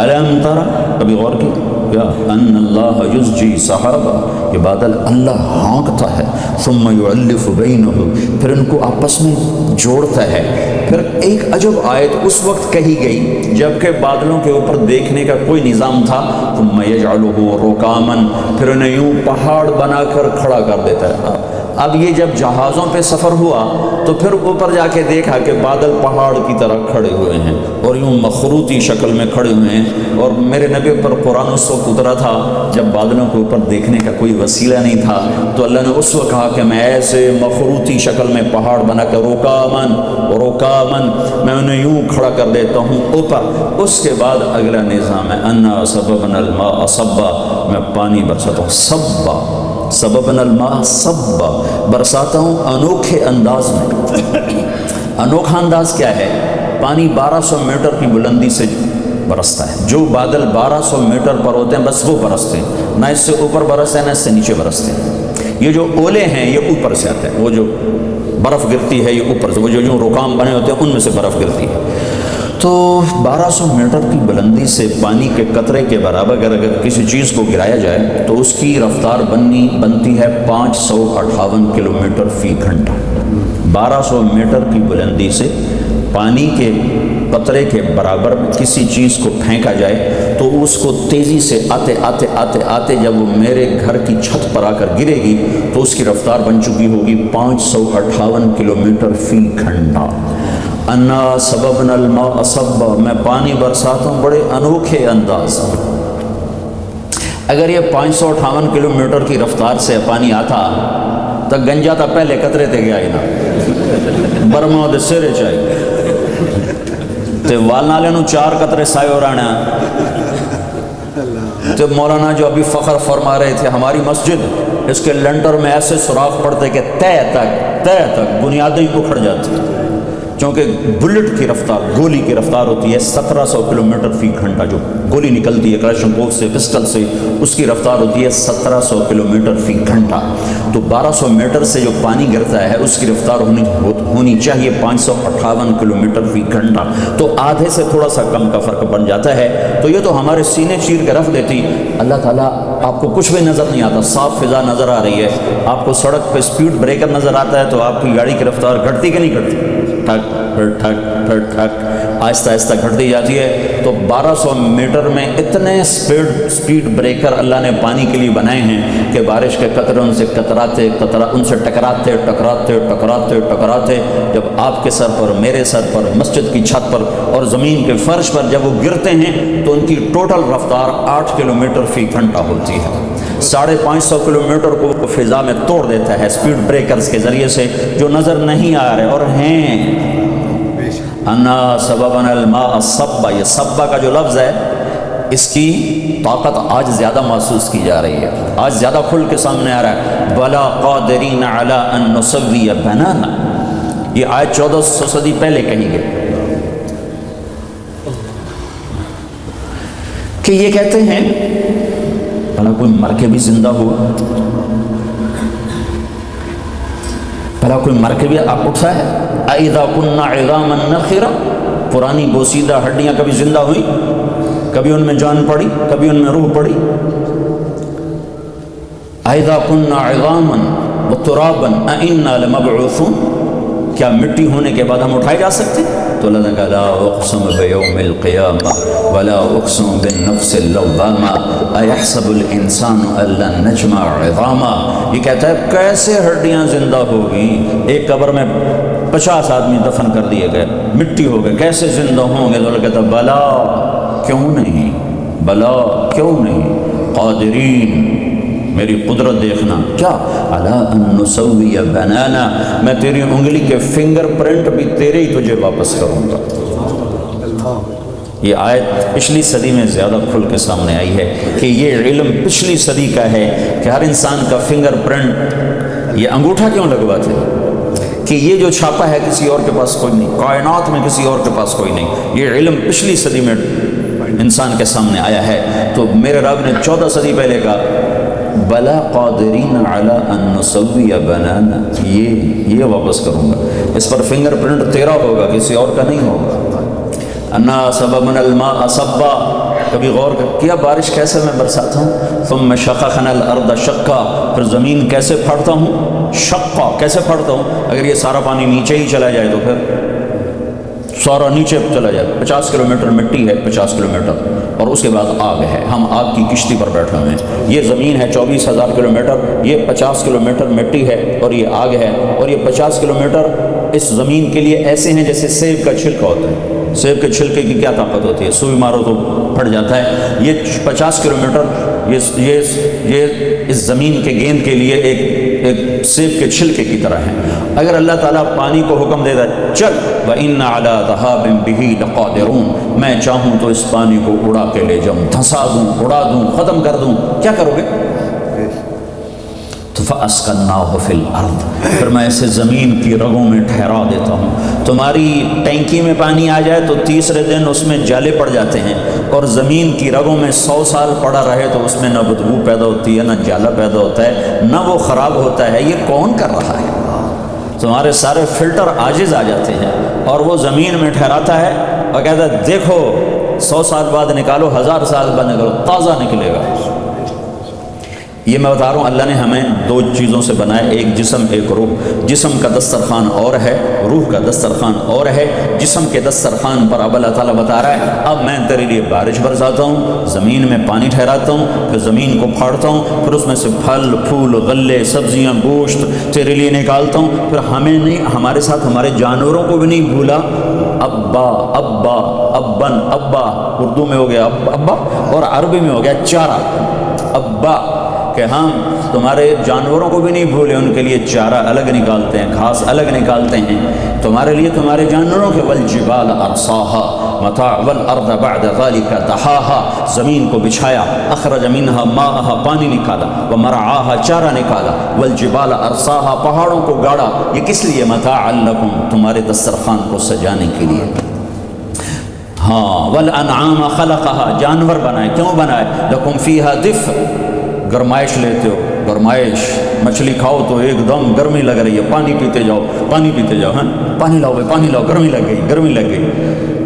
الم تر، کبھی غور کی کیا؟ ان اللہ یزجی سحابا، یہ بادل اللہ ہانکتا ہے، ثم یعلف بینہ، پھر ان کو آپس میں جوڑتا ہے۔ پھر ایک عجب آیت اس وقت کہی گئی جبکہ بادلوں کے اوپر دیکھنے کا کوئی نظام تھا، ثم یجعلہ رکاما، پھر انہیں یوں پہاڑ بنا کر کھڑا کر دیتا ہے۔ اب یہ جب جہازوں پہ سفر ہوا تو پھر اوپر جا کے دیکھا کہ بادل پہاڑ کی طرح کھڑے ہوئے ہیں اور یوں مخروطی شکل میں کھڑے ہوئے ہیں، اور میرے نبی پر قرآن اس وقت اترا تھا جب بادلوں کے اوپر دیکھنے کا کوئی وسیلہ نہیں تھا، تو اللہ نے اس وقت کہا کہ میں ایسے مخروطی شکل میں پہاڑ بنا کر رکامن میں انہیں یوں کھڑا کر دیتا ہوں اوپر۔ اس کے بعد اگلا نظام ہے انا سببنا الماء صبا، میں پانی برساتا ہوں، صبا، سببنا الماء صبا، برساتا ہوں انوکھے انداز میں۔ انوکھا انداز کیا ہے؟ پانی 1200 میٹر کی بلندی سے برستا ہے، جو بادل 1200 میٹر پر ہوتے ہیں بس وہ برستے ہیں، نہ اس سے اوپر برستے ہیں نہ اس سے نیچے برستے ہیں۔ یہ جو اولے ہیں یہ اوپر سے آتے ہیں، وہ جو برف گرتی ہے یہ اوپر سے، وہ جو رکام بنے ہوتے ہیں ان میں سے برف گرتی ہے۔ تو 1200 میٹر کی بلندی سے پانی کے قطرے کے برابر اگر کسی چیز کو گرایا جائے تو اس کی رفتار بنتی ہے 558 کلومیٹر فی گھنٹہ۔ 1200 میٹر کی بلندی سے پانی کے قطرے کے برابر کسی چیز کو پھینکا جائے تو اس کو تیزی سے آتے جب وہ میرے گھر کی چھت پر آ کر گرے گی تو اس کی رفتار بن چکی ہوگی 558 کلومیٹر فی گھنٹہ۔ انا سببنا الماء صبا، میں پانی برساتا ہوں بڑے انوکھے انداز۔ اگر یہ 558 کلومیٹر کی رفتار سے پانی آتا تو گنجا تا پہلے قطرے تے گیا ہی نا، برما دے سرے چاہیے تے والنالے نو 4 قطرے سائے اور آنا۔ تو مولانا جو ابھی فخر فرما رہے تھے ہماری مسجد اس کے لنٹر میں ایسے سوراخ پڑتے کہ تہ تک بنیادیں اکھڑ جاتی، چونکہ بلٹ کی رفتار، گولی کی رفتار ہوتی ہے 1700 کلومیٹر فی گھنٹہ، جو گولی نکلتی ہے کلاشنکوف سے، پسٹل سے، اس کی رفتار ہوتی ہے 1700 کلومیٹر فی گھنٹہ۔ تو 1200 میٹر سے جو پانی گرتا ہے اس کی رفتار ہونی چاہیے 558 کلومیٹر فی گھنٹہ، تو آدھے سے تھوڑا سا کم کا فرق بن جاتا ہے۔ تو یہ تو ہمارے سینے چیر کے رکھ دیتی۔ اللہ تعالیٰ آپ کو کچھ بھی نظر نہیں آتا، صاف فضا نظر آ رہی ہے، آپ کو سڑک پہ اسپیڈ بریکر نظر آتا ہے تو آپ کی گاڑی کی رفتار گھٹتی کہ نہیں گھٹتی؟ ٹھک پھر ٹھک پھر ٹھک، آہستہ آہستہ گھٹتی جاتی ہے۔ تو 1200 میٹر میں اتنے اسپیڈ بریکر اللہ نے پانی کے لیے بنائے ہیں کہ بارش کے قطرے ان سے ان سے ٹکراتے جب آپ کے سر پر، میرے سر پر، مسجد کی چھت پر اور زمین کے فرش پر جب وہ گرتے ہیں تو ان کی ٹوٹل رفتار 8 کلومیٹر فی گھنٹہ ہوتی ہے۔ 550 کلومیٹر کو فضا میں توڑ دیتا ہے اسپیڈ بریکرز کے ذریعے سے، جو نظر نہیں آ رہے اور ہیں۔ انا سببنا الماء صبا، یہ صبا کا جو لفظ ہے اس کی طاقت آج زیادہ محسوس کی جا رہی ہے، آج زیادہ کھل کے سامنے آ رہا ہے۔ بلا قادرین علی ان نسوی بنانا، یہ آیت 1400 صدی پہلے کہی گئی کہ یہ کہتے ہیں بھلا کوئی مر کے بھی زندہ ہوا، بھلا کوئی مر کے بھی آپ اٹھا ہے؟ اذا كنا عظاما نخرا، پرانی بوسیدہ ہڈیاں کبھی زندہ ہوئی؟ کبھی ان میں جان پڑی، کبھی ان میں روح پڑی. اذا كنا عظاما وترابا أئنا لمبعوثون، کیا مٹی ہونے کے بعد ہم اٹھائے جا سکتے؟ تو اللہ نے کہا لا اقسم بیوم القیامہ ولا اقسم بالنفس اللوامہ ایحسب الانسان ان لن نجمع عظاما. یہ کہتا ہے کیسے ہڈیاں زندہ ہوگی، ایک قبر میں 50 آدمی دفن کر دیے گئے، مٹی ہو گئے، کیسے زندہ ہوں گے؟ تو اللہ کہتا بلا کیوں نہیں، بلا کیوں نہیں، قادرین میری قدرت دیکھنا. کیا؟ علی ان نسوی بنانا، میں تیری انگلی کے فنگر پرنٹ بھی تیرے ہی تجھے واپس کروں گا. یہ آیت پچھلی صدی میں زیادہ کھل کے سامنے آئی ہے کہ یہ علم پچھلی صدی کا ہے کہ ہر انسان کا فنگر پرنٹ. یہ انگوٹھا کیوں لگواتے کہ یہ جو چھاپا ہے کسی اور کے پاس کوئی نہیں، کائنات میں کسی اور کے پاس کوئی نہیں. یہ علم پچھلی صدی میں انسان کے سامنے آیا ہے. تو میرے رب نے 14 صدی پہلے کہا بلا قادرین علی ان نسوی بنانا، یہ واپس کروں گا. اس پر فنگر پرنٹ تیرا ہوگا، کسی اور کا نہیں ہوگا. انا سببنا الماء صبا، کبھی غور کیا بارش کیسے میں برساتا ہوں؟ ثم شققنا الارض شقا، پھر زمین کیسے پھاڑتا ہوں؟ شقا، کیسے پھاڑتا ہوں؟ اگر یہ سارا پانی نیچے ہی چلا جائے تو پھر سارا نیچے چلا جائے. 50 کلومیٹر مٹی ہے، 50 کلومیٹر، اور اس کے بعد آگ ہے. ہم آگ کی کشتی پر بیٹھے ہوئے ہیں. یہ زمین ہے 24,000 کلومیٹر، یہ 50 کلومیٹر مٹی ہے اور یہ آگ ہے. اور یہ 50 کلومیٹر اس زمین کے لیے ایسے ہیں جیسے سیب کا چھلکا ہوتا ہے. سیب کے چھلکے کی کیا طاقت ہوتی ہے؟ سوئی مارو تو پھٹ جاتا ہے. یہ 50 کلومیٹر یہ اس زمین کے گیند کے لیے ایک سیب کے چھلکے کی طرح ہے. اگر اللہ تعالیٰ پانی کو حکم دے دے چل وَإِنَّ عَلَىٰ ذَهَابٍ بِهِ لَقَادِرُونَ، میں چاہوں تو اس پانی کو اڑا کے لے جاؤں، دھنسا دوں، اڑا دوں، ختم کر دوں، کیا کرو گے؟ فَأَسْقَنَّاهُ فِي الْأَرْضِ، پھر میں اسے زمین کی رگوں میں ٹھہرا دیتا ہوں. تمہاری ٹینکی میں پانی آ جائے تو تیسرے دن اس میں جالے پڑ جاتے ہیں، اور زمین کی رگوں میں 100 سال پڑا رہے تو اس میں نہ بدبو پیدا ہوتی ہے، نہ جالا پیدا ہوتا ہے، نہ وہ خراب ہوتا ہے. یہ کون کر رہا ہے؟ تمہارے سارے فلٹر عاجز آ جاتے ہیں، اور وہ زمین میں ٹھہراتا ہے اور کہتا ہے دیکھو 100 سال بعد نکالو، 1000 سال بعد نکالو، تازہ نکلے گا. یہ میں بتا رہا ہوں اللہ نے ہمیں 2 چیزوں سے بنایا، ایک جسم ایک روح. جسم کا دسترخوان اور ہے، روح کا دسترخوان اور ہے. جسم کے دسترخوان پر اب اللہ تعالیٰ بتا رہا ہے اب میں تیرے لیے بارش برساتا ہوں، زمین میں پانی ٹھہراتا ہوں، پھر زمین کو پھاڑتا ہوں، پھر اس میں سے پھل پھول غلے سبزیاں گوشت تیرے لیے نکالتا ہوں. پھر ہمیں نہیں، ہمارے ساتھ ہمارے جانوروں کو بھی نہیں بھولا. ابا ابا ابن، ابا اردو میں ہو گیا ابا، اور عربی میں ہو گیا چارہ. ابا کہ ہم تمہارے جانوروں کو بھی نہیں بھولے، ان کے لیے چارہ الگ نکالتے ہیں، گھاس الگ نکالتے ہیں تمہارے لیے، تمہارے جانوروں کے. والجبال ارساها متاع والارض بعد ذلك دحاها، زمین کو بچھایا، اخرج منها ماءها پانی نکالا، ومرعاها چارہ نکالا، والجبال ارساها پہاڑوں کو گاڑا. یہ کس لیے؟ متاعا لکم، تمہارے دسترخوان کو سجانے کے لیے. ہاں والانعام خلقها، جانور بنائے. کیوں بنائے؟ لکم فیہا دفء، گرمائش لیتے ہو، گرمائش. مچھلی کھاؤ تو ایک دم گرمی لگ رہی ہے، پانی پیتے جاؤ، پانی پیتے جاؤ. ہاں پانی لاؤ بھائی، پانی لاؤ، گرمی لگ گئی، گرمی لگ گئی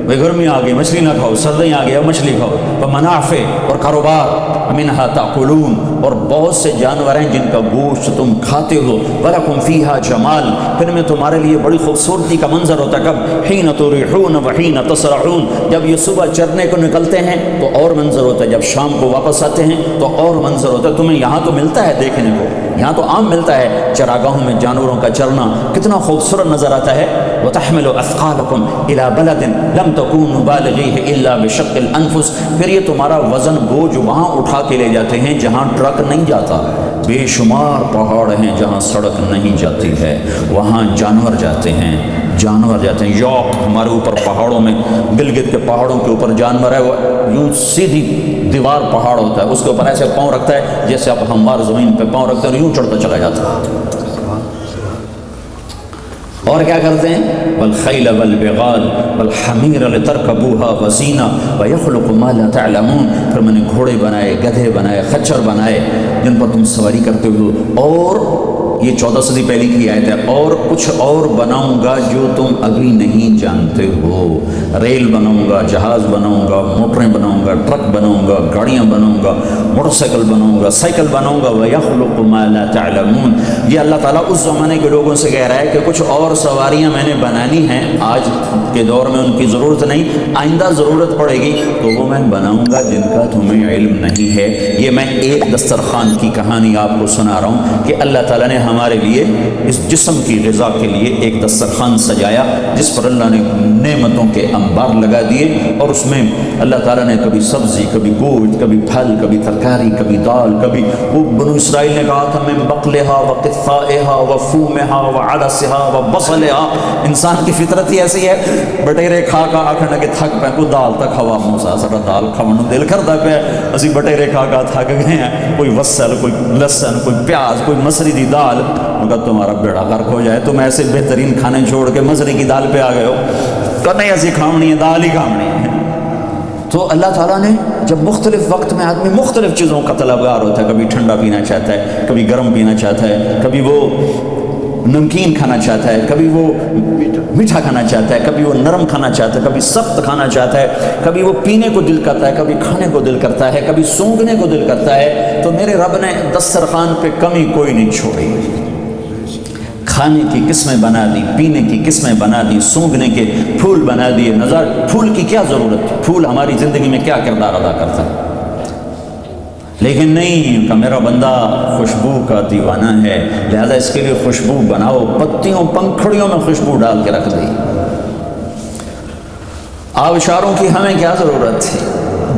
بھائی، گرمی آ گئی، مچھلی نہ کھاؤ، سردی آ گئی، اب مچھلی کھاؤ. منافع، اور کاروبار. منہا تاکلون، اور بہت سے جانور ہیں جن کا گوشت تم کھاتے ہو. ولکم فیہا جمال، پھر میں تمہارے لیے بڑی خوبصورتی کا منظر ہوتا ہے. کب؟ حین تریحون وحین تسرعون، جب یہ صبح چرنے کو نکلتے ہیں تو اور منظر ہوتا ہے، جب شام کو واپس آتے ہیں تو اور منظر ہوتا ہے. تمہیں یہاں تو ملتا ہے دیکھنے کو، یہاں تو عام ملتا ہے چراگاہوں میں جانوروں کا چرنا، کتنا خوبصورت نظر آتا ہے. وَتَحْمِلُ أَثْقَالَكُمْ إِلَى بَلَدٍ لَمْ تَكُونُوا بَالِغِيهِ إِلَّا بِشَقِّ الْأَنفُسِ، پھر یہ تمہارا وزن بوجھ وہاں اٹھا کے لے جاتے ہیں جہاں ٹرک نہیں جاتا. بے شمار پہاڑ ہیں جہاں سڑک نہیں جاتی ہے، وہاں جانور جاتے ہیں، جانور جاتے ہیں. یوک ہمارے اوپر پہاڑوں میں، گلگت کے پہاڑوں کے اوپر جانور ہے، وہ یوں سیدھی دیوار پہاڑ ہوتا ہے، اس کے اوپر ایسے پاؤں رکھتا ہے جیسے آپ ہموار زمین پہ پاؤں رکھتے ہیں، یوں چڑھتا چلا جاتا ہے. اور کیا کرتے ہیں؟ والخیل والبغال والحمیر لترکبوها وزینہ ویخلق ما لا تعلمون، پھر میں نے گھوڑے بنائے، گدھے بنائے، خچر بنائے جن پر تم سواری کرتے ہو. اور یہ 14 صدی پہلے کی آیت ہے، اور کچھ اور بناؤں گا جو تم ابھی نہیں جانتے ہو. ریل بناؤں گا، جہاز بناؤں گا، موٹریں بناؤں بناؤں گا، ٹرک بناؤں گا، گاڑیاں بناؤں گا، موٹر سائیکل بناؤں گا، سائیکل بناؤں گا. وَيَخْلُقُ مَا لَا تَعْلَمُونَ. یہ اللہ تعالیٰ اس زمانے کے لوگوں سے کہہ رہا ہے کہ کچھ اور سواریاں میں نے بنانی ہیں، آج کے دور میں ان کی ضرورت نہیں، آئندہ ضرورت پڑے گی تو وہ میں بناؤں گا جن کا تمہیں علم نہیں ہے. یہ میں ایک دسترخوان کی کہانی آپ کو سنا رہا ہوں کہ اللہ تعالیٰ نے ہمارے لیے اس جسم کی غذا کے لیے ایک دسترخوان سجایا جس پر اللہ نے نعمتوں کے انبار لگا دیے، اور اس میں اللہ تعالیٰ نے کبھی سبزی، کبھی گوشت، کبھی پھل، کبھی ترکاری، کبھی دال، کبھی وہ بنو اسرائیل نے کہا تھا من بقلہا وقثائہا وفومہا وعدسہا وبصلہا. انسان کی فطرت ہی ایسی ہے، بٹیرے کھا کا آکھنا کہ تھک پہ کو دال تک ہوا موسا سڑا دال کھاونوں دل کرتا پہ اسی بٹیرے کھا کا تھک گئے ہیں. کوئی وصل، کوئی لہسن، کوئی پیاز، کوئی مسری دی دال. مگر تمہارا بیڑا غرق ہو جائے، تم ایسے بہترین کھانے چھوڑ کے مسری کی دال پہ آ گئے ہو. تو نہیں ایسی کھاونی ہے، دال ہی کھاونی ہے. تو اللہ تعالیٰ نے جب مختلف وقت میں آدمی مختلف چیزوں کا طلبگار ہوتا ہے، کبھی ٹھنڈا پینا چاہتا ہے، کبھی گرم پینا چاہتا ہے، کبھی وہ نمکین کھانا چاہتا ہے، کبھی وہ میٹھا کھانا چاہتا ہے، کبھی وہ نرم کھانا چاہتا ہے، کبھی سخت کھانا چاہتا ہے، کبھی وہ پینے کو دل کرتا ہے، کبھی کھانے کو دل کرتا ہے، کبھی سونگھنے کو دل کرتا ہے. تو میرے رب نے دسترخوان پہ کمی کوئی نہیں چھوڑی. کھانے کی قسمیں بنا دی، پینے کی قسمیں بنا دی، سونگھنے کے پھول بنا دیے. نظر پھول کی کیا ضرورت ہے؟ پھول ہماری زندگی میں کیا کردار ادا کرتا ہے؟ لیکن نہیں کہ میرا بندہ خوشبو کا دیوانہ ہے، لہذا اس کے لیے خوشبو بناؤ، پتیوں پنکھڑیوں میں خوشبو ڈال کے رکھ دی. آبشاروں کی ہمیں کیا ضرورت تھی؟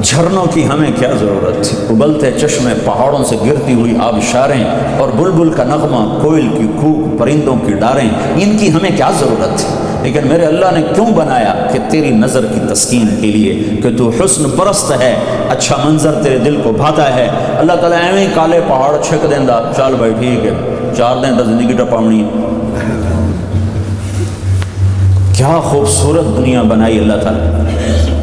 جھرنوں کی ہمیں کیا ضرورت تھی؟ ابلتے چشمے، پہاڑوں سے گرتی ہوئی آبشاریں، اور بلبل کا نغمہ، کوئل کی کوک، پرندوں کی ڈاریں، ان کی ہمیں کیا ضرورت تھی؟ لیکن میرے اللہ نے کیوں بنایا؟ کہ تیری نظر کی تسکین کے لیے، کہ تو حسن پرست ہے، اچھا منظر تیرے دل کو بھاتا ہے. اللہ تعالیٰ ایویں کالے پہاڑ چھک دیندا، چال بھائی ٹھیک ہے 4 دن تو زندگی ٹپاونی ہے. کیا خوبصورت دنیا بنائی اللہ تعالیٰ.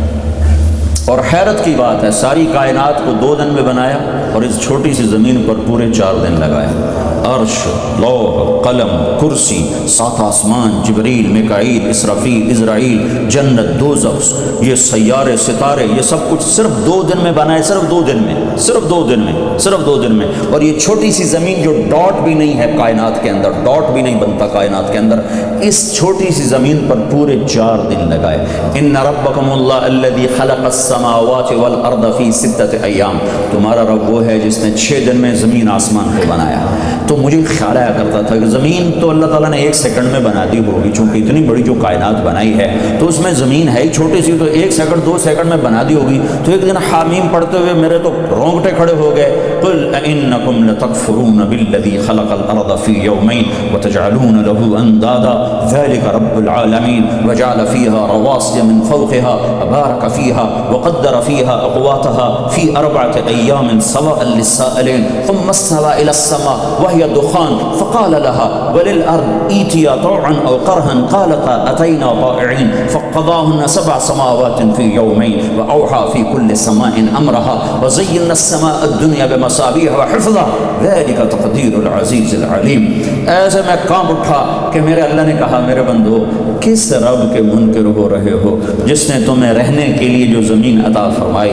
اور حیرت کی بات ہے، ساری کائنات کو 2 دن میں بنایا اور اس چھوٹی سی زمین پر پورے 4 دن لگائے. عرش، لوح، قلم، کرسی، 7 آسمان، جبریل، میکائیل، اسرافیل، عزرائیل، جنت، دوزخ، یہ سیارے، ستارے، یہ سب کچھ صرف 2 دن میں بنائے. صرف 2 دن میں، صرف 2 دن میں، صرف 2 دن میں. اور یہ چھوٹی سی زمین جو ڈاٹ بھی نہیں ہے کائنات کے اندر، ڈاٹ بھی نہیں بنتا کائنات کے اندر، اس چھوٹی سی زمین پر پورے 4 دن لگائے. ان ربکم اللہ الذی خلق السماوات والارض فی 6 ایام. تمہارا رب وہ ہے جس نے 6 دن میں زمین آسمان کو بنایا. تو مجھے خیال آیا کرتا تھا کہ زمین تو اللہ تعالیٰ نے 1 سیکنڈ میں بنا دی ہوگی، چونکہ اتنی بڑی جو کائنات بنائی ہے تو اس میں زمین ہے ہی چھوٹی سی، تو 1 سیکنڈ 2 سیکنڈ میں بنا دی ہوگی. تو ایک دن حامیم پڑھتے ہوئے میرے تو رونگٹے کھڑے ہو گئے. قل انکم لتکفرون بالذی خلق الارض فی یومین وتجعلون له اندادا ذلک رب العالمین وجعل فیها رواسی من فوقها وبارک فیها وقدر فیها اقواتها فی 4 ایام سواء للسائلین ثم استوى الى السماء وهي دخان فقال لها وللأرض ائتيا طوعا أو كرها قالتا أتينا طائعين فقضاهن 7 سماوات في يومين وأوحى في كل سماء أمرها وزينا السماء الدنيا بمصابيح وحفظا ذلك تقدير العزيز العليم. ایسے میں کام اٹھا کہ میرے اللہ نے کہا میرے بندو کس رب کے منکر ہو رہے ہو جس نے تمہیں رہنے کے لیے جو زمین عطا فرمائی،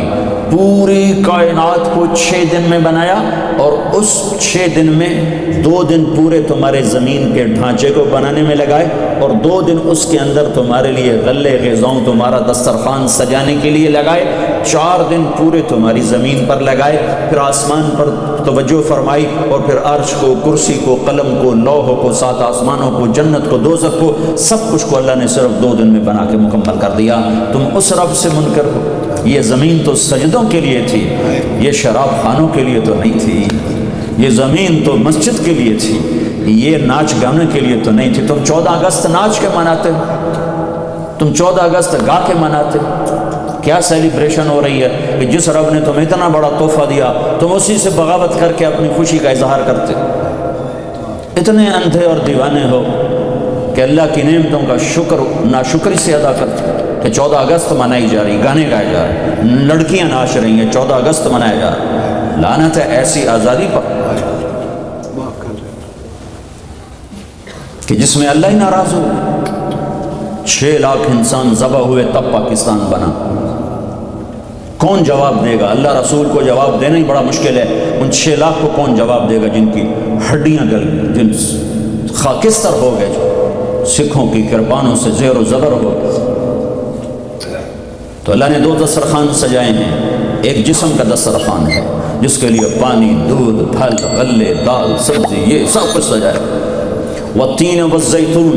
پوری کائنات کو 6 دن میں بنایا، اور اس 6 دن میں 2 دن پورے تمہارے زمین کے ڈھانچے کو بنانے میں لگائے، اور 2 دن اس کے اندر تمہارے لیے غلے غذاؤں تمہارا دسترخوان سجانے کے لیے لگائے. 4 دن پورے تمہاری زمین پر لگائے، پھر آسمان پر توجہ فرمائی، اور پھر عرش کو، کرسی کو، قلم کو، لوح کو، 7 آسمانوں کو، جنت کو، دوزخ کو، سب کچھ کو اللہ نے صرف 2 دن میں بنا کے مکمل کر دیا. تم اس رب سے منکر ہو. یہ زمین تو سجدوں کے لیے تھی، یہ شراب خانوں کے لیے تو نہیں تھی. یہ زمین تو مسجد کے لیے تھی، یہ ناچ گانے کے لیے تو نہیں تھی. تم 14 اگست ناچ کے مناتے، تم 14 اگست گا کے مناتے. کیا سیلیبریشن ہو رہی ہے کہ جس رب نے تمہیں اتنا بڑا تحفہ دیا تم اسی سے بغاوت کر کے اپنی خوشی کا اظہار کرتے. اتنے اندھے اور دیوانے ہو کہ اللہ کی نعمتوں کا شکر ناشکری سے ادا کرتے کہ 14 اگست منائی جا رہی، گانے گائے جا رہے، لڑکیاں ناچ رہی ہیں، 14 اگست منایا جا رہا. لعنت ہے ایسی آزادی پر کہ جس میں اللہ ہی ناراض ہو. 6 لاکھ انسان ذبح ہوئے تب پاکستان بنا. کون جواب دے گا؟ اللہ رسول کو جواب دینا ہی بڑا مشکل ہے، ان 6 لاکھ کو کون جواب دے گا جن کی ہڈیاں گل گئی، جن خاکستر ہو گئے، جو سکھوں کی کرپانوں سے زیر و زبر ہو گئے۔ تو اللہ نے 2 دسترخوان سجائے ہیں، ایک جسم کا دسترخوان ہے جس کے لیے پانی، دودھ، پھل، غلے، دال، سبزی، یہ سب کچھ سجائے۔ والتین والزیتون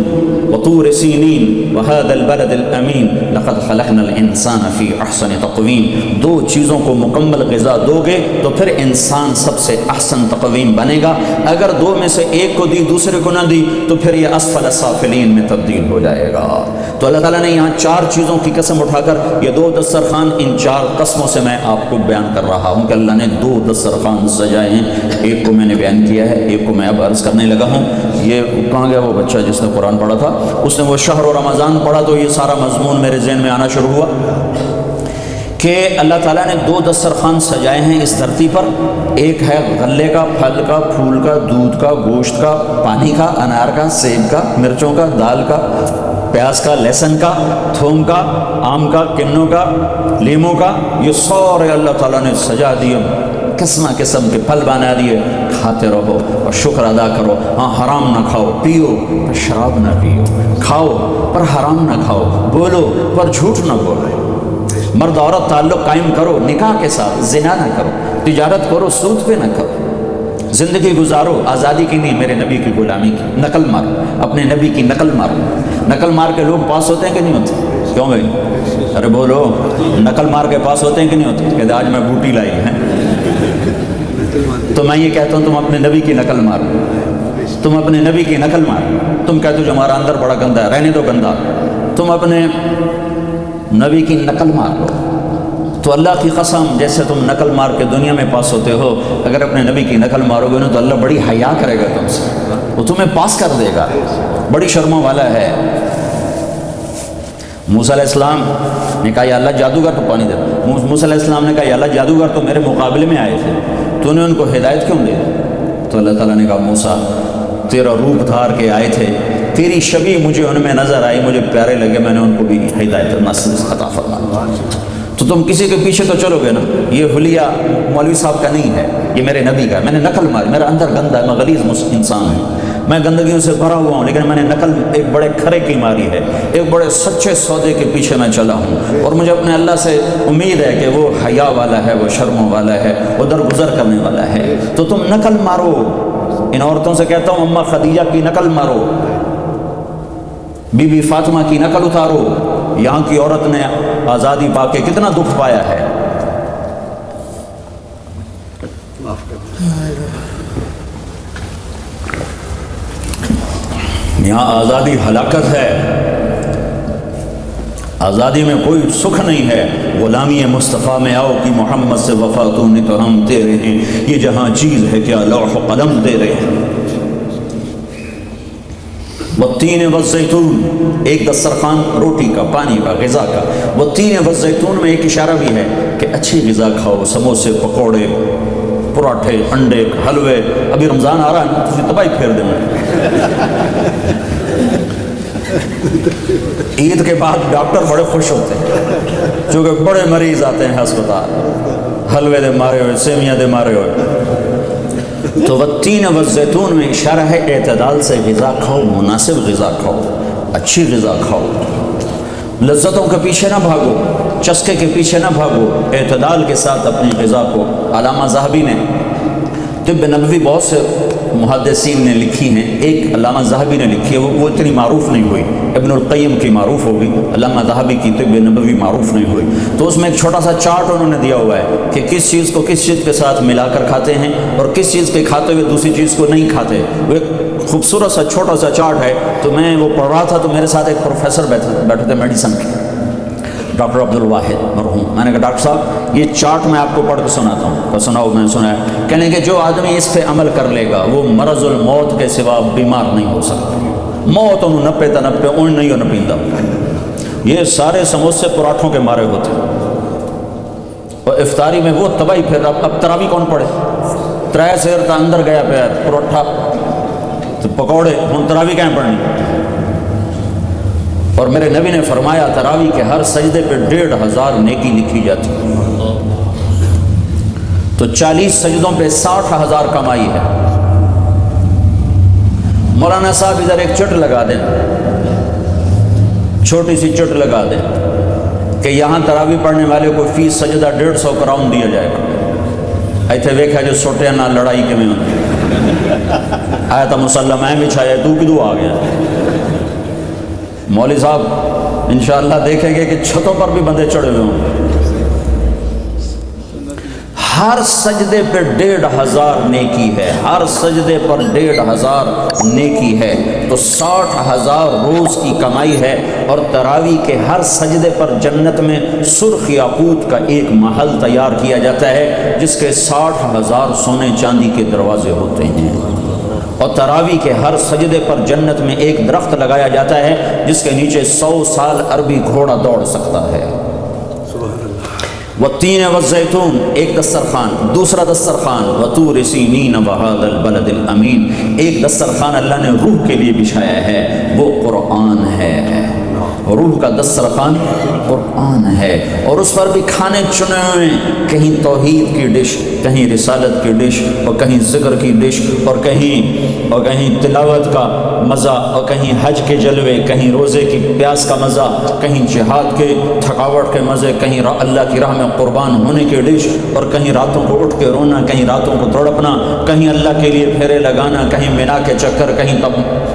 وطور سینین وهذا البلد الامین لقد خلقنا الانسان فی احسن تقویم۔ 2 چیزوں کو مکمل غذا دو گے تو پھر انسان سب سے احسن تقویم بنے گا، اگر 2 میں سے ایک کو دی دوسرے کو نہ دی تو پھر یہ اسفل السافلین میں تبدیل ہو جائے گا۔ تو اللہ تعالیٰ نے یہاں 4 چیزوں کی قسم اٹھا کر یہ 2 دسترخوان، ان 4 قسموں سے میں آپ کو بیان کر رہا ہوں کہ اللہ نے 2 دسترخوان سجائے ہیں۔ ایک کو میں نے بیان کیا ہے، ایک کو میں اب عرض کرنے لگا ہوں۔ یہ کہاں گیا وہ بچہ جس نے قرآن پڑھا تھا؟ اس نے وہ شہر و رمضان پڑھا تو یہ سارا مضمون میرے ذہن میں آنا شروع ہوا کہ اللہ تعالیٰ نے 2 دسترخوان سجائے ہیں اس دھرتی پر۔ ایک ہے غلے کا، پھل کا، پھول کا، دودھ کا، گوشت کا، پانی کا، انار کا، سیب کا، مرچوں کا، دال کا، پیاز کا، لہسن کا، تھوم کا، آم کا، کنوں کا، لیموں کا، یہ سارے اللہ تعالیٰ نے سجا دیے، قسم قسم کے پھل بنا دیے۔ کھاتے رہو اور شکر ادا کرو۔ ہاں حرام نہ کھاؤ، پیو پر شراب نہ پیو، کھاؤ پر حرام نہ کھاؤ، بولو پر جھوٹ نہ بولو، مرد عورت تعلق قائم کرو نکاح کے ساتھ، زنا نہ کرو، تجارت کرو سود پہ نہ کرو، زندگی گزارو آزادی کی نہیں، میرے نبی کی غلامی کی، نقل مارو، اپنے نبی کی نقل مارو۔ نقل مار کے لوگ پاس ہوتے ہیں کہ نہیں ہوتے؟ کیوں بھائی؟ ارے بولو، نقل مار کے پاس ہوتے ہیں کہ نہیں ہوتے؟ کہتے آج میں بوٹی لائی ہے، تو میں یہ کہتا ہوں تم اپنے نبی کی نقل مارو، تم اپنے نبی کی نقل مارو۔ تم کہتے ہو جو ہمارا اندر بڑا گندا ہے، رہنے دو گندا، تم اپنے نبی کی نقل مار لو۔ تو اللہ کی قسم جیسے تم نقل مار کے دنیا میں پاس ہوتے ہو، اگر اپنے نبی کی نقل مارو گے نا تو اللہ بڑی حیا کرے گا تم سے، وہ تمہیں پاس کر دے گا، بڑی شرموں والا ہے۔ موسیٰ علیہ السلام نے کہا یا اللہ جادوگر تو پانی دے۔ موسیٰ علیہ السلام نے کہا یا اللہ جادوگر تو میرے مقابلے میں آئے تھے، تو نے ان کو ہدایت کیوں دے؟ تو اللہ تعالیٰ نے کہا موسیٰ تیرا روپ دھار کے آئے تھے، تیری شبیہ مجھے ان میں نظر آئی، مجھے پیارے لگے، میں نے ان کو بھی ہدایت نصیحت عطا فرمائی۔ تو تم کسی کے پیچھے تو چلو گے نا، یہ حلیہ مولوی صاحب کا نہیں ہے، یہ میرے نبی کا ہے۔ میں نے نقل ماری، میرا اندر گندا ہے، میں غلیظ انسان ہوں، میں گندگیوں سے بھرا ہوا ہوں، لیکن میں نے نقل ایک بڑے کھرے کی ماری ہے، ایک بڑے سچے سودے کے پیچھے میں چلا ہوں، اور مجھے اپنے اللہ سے امید ہے کہ وہ حیا والا ہے، وہ شرموں والا ہے، وہ درگزر کرنے والا ہے۔ تو تم نقل مارو، ان عورتوں سے کہتا ہوں اماں خدیجہ کی نقل مارو، بی بی فاطمہ کی نقل اتارو۔ یہاں کی عورت نے آزادی پا کے کتنا دکھ پایا ہے۔ یہاں آزادی ہلاکت ہے، آزادی میں کوئی سکھ نہیں ہے۔ غلامی مصطفیٰ میں آؤ کہ محمد سے وفا تو نے تو ہم تیرے ہیں، یہ جہاں چیز ہے کیا لوح و قلم دے رہے ہیں۔ والتین والزیتون، ایک دسترخوان روٹی کا، پانی کا، غذا کا۔ والتین والزیتون میں ایک اشارہ بھی ہے کہ اچھی غذا کھاؤ، سموسے، پکوڑے، پراٹھے، انڈے، حلوے۔ ابھی رمضان آ رہا ہے نا، تجھے تباہی پھیر دیں عید کے بعد ڈاکٹر بڑے خوش ہوتے ہیں چونکہ بڑے مریض آتے ہیں ہسپتال، حلوے دے مارے ہوئے، سیمیاں دے مارے ہوئے۔ تو والتین والزیتون میں اشارہ ہے اعتدال سے غذا کھاؤ، مناسب غذا کھاؤ، اچھی غذا کھاؤ، لذتوں کے پیچھے نہ بھاگو، چسکے کے پیچھے نہ بھاگو، اعتدال کے ساتھ اپنی غذا کو۔ علامہ ذہبی نے طب نبوی بہت سے محدثین نے لکھی ہیں، ایک علامہ ذہبی نے لکھی ہے، وہ اتنی معروف نہیں ہوئی، ابن القیم کی معروف ہوگی، علامہ ذہبی کی طب نبوی معروف نہیں ہوئی۔ تو اس میں ایک چھوٹا سا چارٹ انہوں نے دیا ہوا ہے کہ کس چیز کو کس چیز کے ساتھ ملا کر کھاتے ہیں اور کس چیز کے کھاتے ہوئے دوسری چیز کو نہیں کھاتے۔ وہ ایک خوبصورت سا چھوٹا سا چارٹ ہے۔ تو میں وہ پڑھ رہا تھا تو میرے ساتھ ایک پروفیسر بیٹھے تھے میڈیسن کے، ڈاکٹر عبدالواحد مرحوم۔ میں نے کہا ڈاکٹر صاحب یہ چارٹ میں آپ کو پڑھ کے سناتا ہوں، تو سناؤ۔ میں نے سنا ہے، کہنے کہ جو آدمی اس پہ عمل کر لے گا وہ مرض الموت کے سوا بیمار نہیں ہو سکتا۔ موت انہوں نپے تا نپے اون نہیں ہو نپیندا۔ یہ سارے سموسے پراٹھوں کے مارے ہوتے ہیں، اور افطاری میں وہ تباہی پھر اب تراوی کون پڑھے؟ ترے سیر تا اندر گیا پیر پروٹھا تو پکوڑے، ہن تراوی کہیں پڑھنی؟ اور میرے نبی نے فرمایا تراوی کے ہر سجدے پہ 1500 نیکی لکھی جاتی ہے۔ تو 40 سجدوں پہ 60,000 کمائی ہے۔ مولانا صاحب ادھر ایک چٹ لگا دیں، چھوٹی سی چٹ لگا دیں کہ یہاں تراویح پڑھنے والے کو فی سجدہ 150 کراؤن دیا جائے گا۔ ایتھے ویکھا جو سوٹے نہ لڑائی کے میں آیا تھا مسلح میں بچھایا تو کدو آ گیا۔ مولوی صاحب انشاءاللہ دیکھیں گے کہ چھتوں پر بھی بندے چڑھے ہوئے ہوں۔ ہر سجدے پہ 1,500 نیکی ہے، ہر سجدے پر 1,500 نیکی ہے، تو 60,000 روز کی کمائی ہے۔ اور تراویح کے ہر سجدے پر جنت میں سرخ یاقوت کا ایک محل تیار کیا جاتا ہے جس کے 60,000 سونے چاندی کے دروازے ہوتے ہیں۔ اور تراویح کے ہر سجدے پر جنت میں ایک درخت لگایا جاتا ہے جس کے نیچے 100 سال عربی گھوڑا دوڑ سکتا ہے۔ والتین والزیتون ایک دسترخوان، دوسرا دسترخوان وطور سینین وہذا البلد الامین، ایک دسترخوان اللہ نے روح کے لیے بچھایا ہے، وہ قرآن ہے۔ روح کا دسترخوان قرآن ہے، اور اس پر بھی کھانے چنے ہوئے، کہیں توحید کی ڈش، کہیں رسالت کی ڈش، اور کہیں ذکر کی ڈش، اور کہیں تلاوت کا مزہ، اور کہیں حج کے جلوے، کہیں روزے کی پیاس کا مزہ، کہیں جہاد کے تھکاوٹ کے مزے، کہیں اللہ کی راہ میں قربان ہونے کی ڈش، اور کہیں راتوں کو اٹھ کے رونا، کہیں راتوں کو تڑپنا، کہیں اللہ کے لیے پھیرے لگانا، کہیں مینا کے چکر، کہیں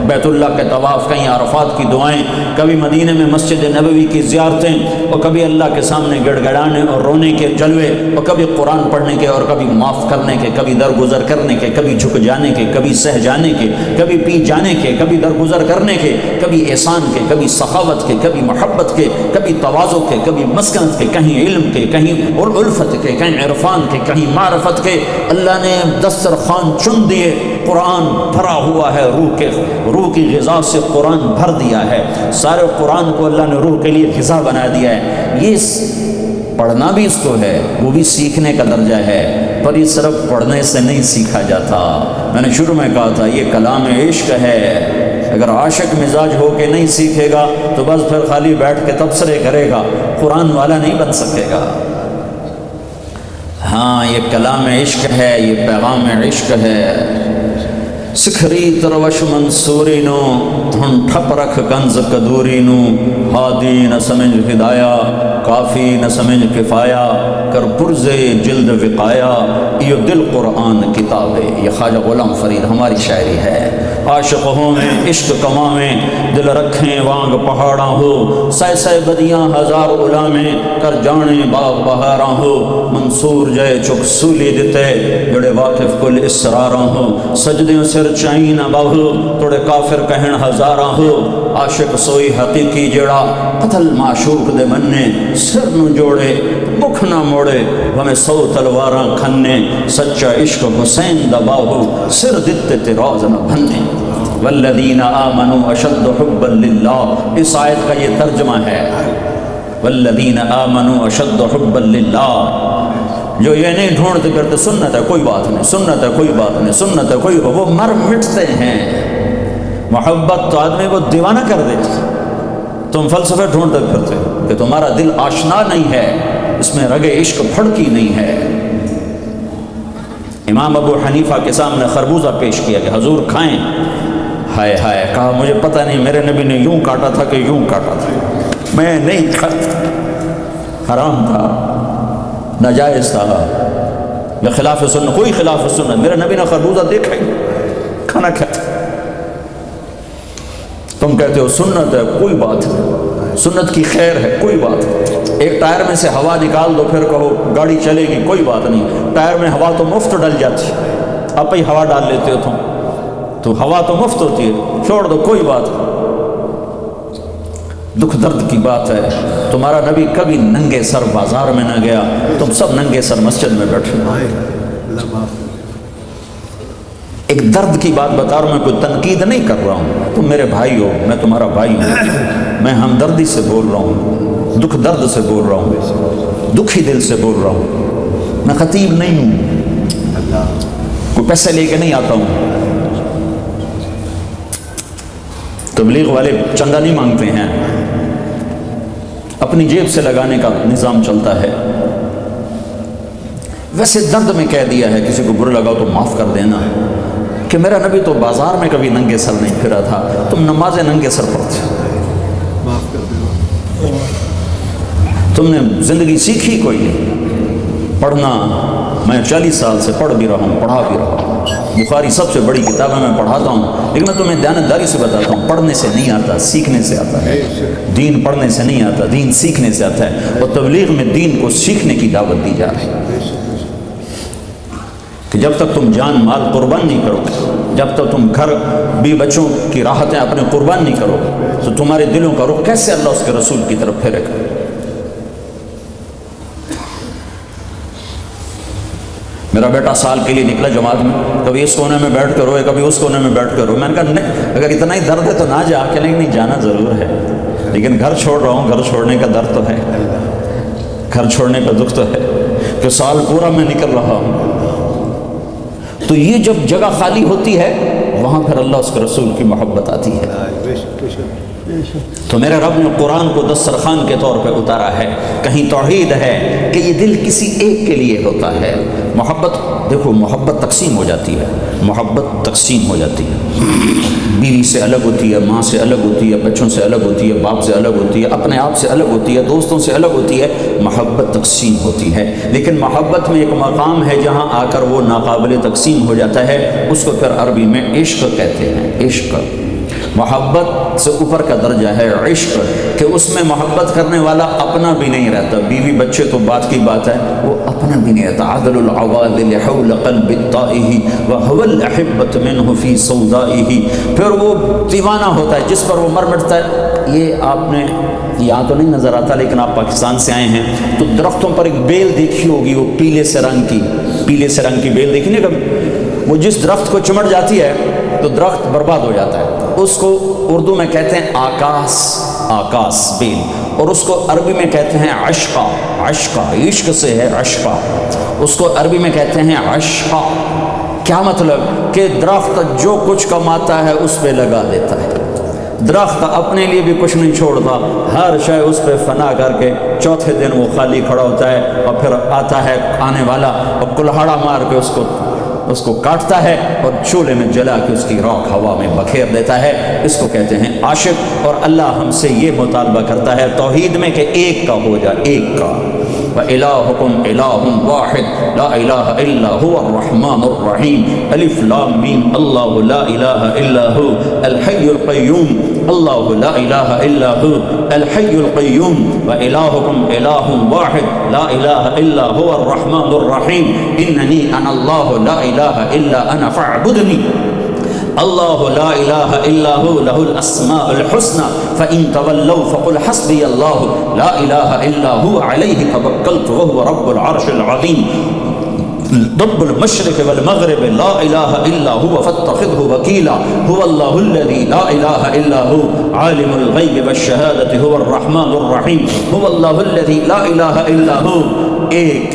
بیت اللہ کے طواف، کہیں عرفات کی دعائیں، کبھی مدینے میں مسجد نبوی کی زیارتیں، اور کبھی اللہ کے سامنے گڑ گڑانے اور رونے کے جلوے، اور کبھی قرآن پڑھنے کے، اور کبھی معاف کرنے کے، کبھی درگزر کرنے کے، کبھی جھک جانے کے، کبھی سہ جانے کے، کبھی پی جانے کے، کبھی درگزر کرنے کے، کبھی احسان کے، کبھی سخاوت کے، کبھی محبت کے، کبھی تواضع کے، کبھی مسکنت کے، کہیں علم کے، کہیں الفت کے، کہیں عرفان کے، کہیں معرفت کے۔ اللہ نے دسترخوان چن دیے، قرآن بھرا ہوا ہے، روح کی غذا سے قرآن بھر دیا ہے، سارے قرآن کو اللہ نے روح کے لیے غذا بنا دیا ہے۔ یہ پڑھنا بھی اس کو ہے، وہ بھی سیکھنے کا درجہ ہے، پر یہ صرف پڑھنے سے نہیں سیکھا جاتا۔ میں نے شروع میں کہا تھا یہ کلام عشق ہے، اگر عاشق مزاج ہو کے نہیں سیکھے گا تو بس پھر خالی بیٹھ کے تبصرے کرے گا، قرآن والا نہیں بن سکے گا۔ ہاں یہ کلام عشق ہے، یہ پیغام عشق ہے۔ سکھری تروش منصوری نو دھن ٹھپ رکھ کنز کدوری نو، ہادی نہ سمجھ ہدایا کافی نہ سمجھ کفایا، کر پرز جلد وقایا یہ دل قرآن کتاب ہے۔ یہ خواجہ غلام فرید ہماری شاعری ہے۔ عاشق ہوں میں عشق کماویں، دل رکھیں وانگ پہاڑاں ہو، سہ سہ بدیاں ہزار غلامیں، کر جانے باغ بہاراں ہو، منصور جے چک سولی دیتے جڑے واقف کل اسراراں ہو، سجدیوں سر چائیں نہ باہو توڑے کافر کہن ہزاراں ہو، عاشق سوئی حقیقی جڑا قتل معشوق دے مننے، سر نو جوڑے بکھ نہ موڑے ہمیں 100 تلواراں کھنے، سچا عشق حسین دا باہو سر دتے تیراز نہ بھنے۔ والذین آمنوا اشد حبا للہ، اس آیت کا یہ ترجمہ ہے، والذین آمنوا اشد حبا للہ۔ جو یہ نہیں ڈھونڈتے پھرتے سنت ہے کوئی بات نہیں، سنت ہے کوئی بات نہیں، سنت ہے کوئی، وہ مر مٹتے ہیں۔ محبت تو آدمی کو دیوانہ کر دیتی، تم فلسفے ڈھونڈتے پھرتے کہ تمہارا دل آشنا نہیں ہے، اس میں رگ عشق پھڑکی نہیں ہے۔ امام ابو حنیفہ کے سامنے خربوزہ پیش کیا کہ حضور کھائیں، ہائے ہائے، کہا مجھے پتہ نہیں میرے نبی نے یوں کاٹا تھا کہ یوں کاٹا تھا، میں نہیں کھاتا، حرام تھا، ناجائز تھا، خلاف سنت، کوئی خلاف سنت، میرے نبی نے خربوزہ دیکھا ہی کھانا کھاتا۔ تم کہتے ہو سنت ہے کوئی بات نہیں، سنت کی خیر ہے کوئی بات نہیں، ایک ٹائر میں سے ہوا نکال دو پھر کہو گاڑی چلے گی، کوئی بات نہیں، ٹائر میں ہوا تو مفت ڈل جاتی ہے، آپ ہی ہوا ڈال لیتے ہو تم، تو ہوا تو مفت ہوتی ہے، چھوڑ دو کوئی بات نہیں۔ دکھ درد کی بات ہے، تمہارا نبی کبھی ننگے سر بازار میں نہ گیا، تم سب ننگے سر مسجد میں بیٹھے۔ ایک درد کی بات بتا رہا ہوں، میں کوئی تنقید نہیں کر رہا ہوں، تم میرے بھائی ہو، میں تمہارا بھائی ہوں، میں ہمدردی سے بول رہا ہوں، دکھ درد سے بول رہا ہوں، دکھی دل سے بول رہا ہوں، میں خطیب نہیں ہوں، کوئی پیسے لے کے نہیں آتا ہوں، تبلیغ والے چندہ نہیں مانگتے ہیں، اپنی جیب سے لگانے کا نظام چلتا ہے۔ ویسے درد میں کہہ دیا ہے، کسی کو برا لگا تو معاف کر دینا، کہ میرا نبی تو بازار میں کبھی ننگے سر نہیں پھرا تھا، تم نمازیں ننگے سر پڑھتے معاف کر دینا، تم نے زندگی سیکھی کوئی نہیں۔ پڑھنا میں 40 سال سے پڑھ بھی رہا ہوں، پڑھا بھی رہا ہوں، بخاری سب سے بڑی کتابیں میں پڑھاتا ہوں، لیکن میں تمہیں دیانتداری سے بتاتا ہوں، پڑھنے سے نہیں آتا، سیکھنے سے آتا ہے۔ دین پڑھنے سے نہیں آتا، دین سیکھنے سے آتا ہے، اور تبلیغ میں دین کو سیکھنے کی دعوت دی جا رہی ہے کہ جب تک تم جان مال قربان نہیں کرو، جب تک تم گھر بھی بچوں کی راحتیں اپنے قربان نہیں کرو، تو تمہارے دلوں کا رخ کیسے اللہ اس کے رسول کی طرف پھیرے گا؟ میرا بیٹا سال کے لیے نکلا جماعت میں، کبھی اس کونے میں بیٹھ کر روئے، کبھی اس کونے میں بیٹھ کر روئے۔ میں نے کہا نہیں، اگر اتنا ہی درد ہے تو نہ جا کے، نہیں جانا ضرور ہے، لیکن گھر چھوڑ رہا ہوں، گھر چھوڑنے کا درد تو ہے، گھر چھوڑنے کا دکھ تو ہے کہ سال پورا میں نکل رہا ہوں۔ تو یہ جب جگہ خالی ہوتی ہے، وہاں پھر اللہ اس کے رسول کی محبت آتی ہے۔ تو میرے رب نے قرآن کو دسترخوان کے طور پہ اتارا ہے، کہیں توحید ہے کہ یہ دل کسی ایک کے لیے ہوتا ہے۔ محبت دیکھو، محبت تقسیم ہو جاتی ہے، محبت تقسیم ہو جاتی ہے، بیوی سے الگ ہوتی ہے، ماں سے الگ ہوتی ہے، بچوں سے الگ ہوتی ہے، باپ سے الگ ہوتی ہے، اپنے آپ سے الگ ہوتی ہے، دوستوں سے الگ ہوتی ہے، محبت تقسیم ہوتی ہے۔ لیکن محبت میں ایک مقام ہے جہاں آ کر وہ ناقابل تقسیم ہو جاتا ہے، اس کو پھر عربی میں عشق کہتے ہیں۔ عشق محبت سے اوپر کا درجہ ہے عشق، کہ اس میں محبت کرنے والا اپنا بھی نہیں رہتا، بیوی بچے تو بات کی بات ہے، وہ اپنا بھی نہیں رہتا۔ عدل العوادل حول قلب الطائہ وهو الاحبۃ منہ فی سودائہ، پھر وہ دیوانہ ہوتا ہے جس پر وہ مر مٹتا ہے۔ یہ آپ نے یہاں تو نہیں نظر آتا، لیکن آپ پاکستان سے آئے ہیں تو درختوں پر ایک بیل دیکھی ہوگی، وہ پیلے سے رنگ کی بیل دیکھی نہیں کبھی؟ وہ جس درخت کو چمٹ جاتی ہے تو درخت برباد ہو جاتا ہے، اس کو اردو میں کہتے ہیں آکاس بیل، اور اس کو عربی میں کہتے ہیں عشقہ، عشق سے ہے عشقہ، اس کو عربی میں کہتے ہیں عشقہ۔ کیا مطلب؟ کہ درخت جو کچھ کماتا ہے اس پہ لگا دیتا ہے، درخت اپنے لیے بھی کچھ نہیں چھوڑتا، ہر شے اس پہ فنا کر کے چوتھے دن وہ خالی کھڑا ہوتا ہے، اور پھر آتا ہے آنے والا اور کلہاڑا مار کے اس کو کاٹتا ہے اور چولہے میں جلا کے اس کی راکھ ہوا میں بکھیر دیتا ہے۔ اس کو کہتے ہیں عاشق۔ اور اللہ ہم سے یہ مطالبہ کرتا ہے توحید میں کہ ایک کا ہو جائے، ایک کا۔ وَإِلَٰهُكُمْ إِلَٰهٌ وَاحِدٌ لَا إِلَٰهَ إِلَّا هُوَ الرَّحْمَٰنُ الرَّحِيمُ ألف لام میم اللہ لا الہ الا هو الحی القیوم اللہ لا الہ الا هو الحی القیوم وَإِلَٰهُكُمْ إِلَٰهٌ وَاحِدٌ لَا إِلَٰهَ إِلَّا هُوَ الرَّحْمَٰنُ الرَّحِيمُ إِنَّنِي أَنَا اللَّهُ لَا إِلَٰهَ إِلَّا أَنَا فَاعْبُدْنِي اللہ لا الہ الا هو لہ الاسماء الحسنى فإن تولوا فقل حسبی اللہ لا الہ الا هو علیہ توکلت وهو رب العرش العظیم رب المشرق والمغرب لا الہ الا هو فاتخذه وکیلا هو اللہ الذی لا الہ الا هو عالم الغیب والشہادة هو الرحمن الرحیم هو اللہ الذی لا الہ الا هو۔ ایک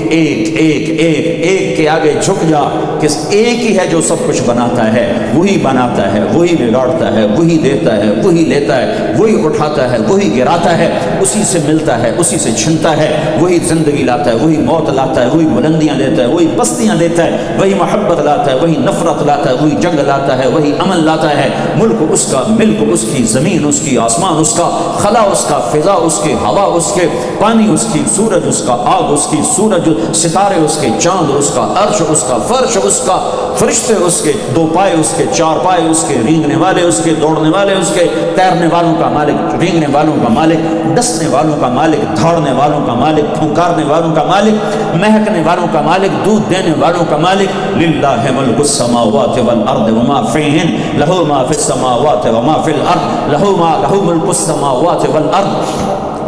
کے آگے جھک جا کہ ایک ہی ہے جو سب کچھ بناتا ہے، وہی بناتا ہے، وہی بگاڑتا ہے، وہی دیتا ہے، وہی لیتا ہے، وہی اٹھاتا ہے، وہی گراتا ہے، اسی سے ملتا ہے، اسی سے چھنتا ہے، وہی زندگی لاتا ہے، وہی موت لاتا ہے، وہی بلندیاں دیتا ہے، وہی پستیاں دیتا ہے، وہی محبت لاتا ہے، وہی نفرت لاتا ہے، وہی جنگ لاتا ہے، وہی امن لاتا ہے۔ ملک اس کا، ملک اس کی، زمین اس کی، آسمان اس کا، خلا اس کا، فضا اس کے، ہوا اس کے، پانی اس کی، سورج اس کا، آگ اس کی، سورج ستارے اس کے، چاند اس کا، عرش اس کا، فرش اس کا، فرشتے اس کے، دو پائے اس کے، چار پائے اس کے، رینگنے والے اس کے، دوڑنے والے اس کے، تیرنے والوں کا مالک، رینگنے والوں کا مالک، ڈسنے والوں کا مالک، دھاڑنے والوں کا مالک، پھنکارنے والوں کا مالک، مہکنے والوں کا مالک، دودھ دینے والوں کا مالک۔ للہ ملک السماوات والارض وما فیہن لہ ما فی السماوات وما فی الارض لہ ملک السماوات والارض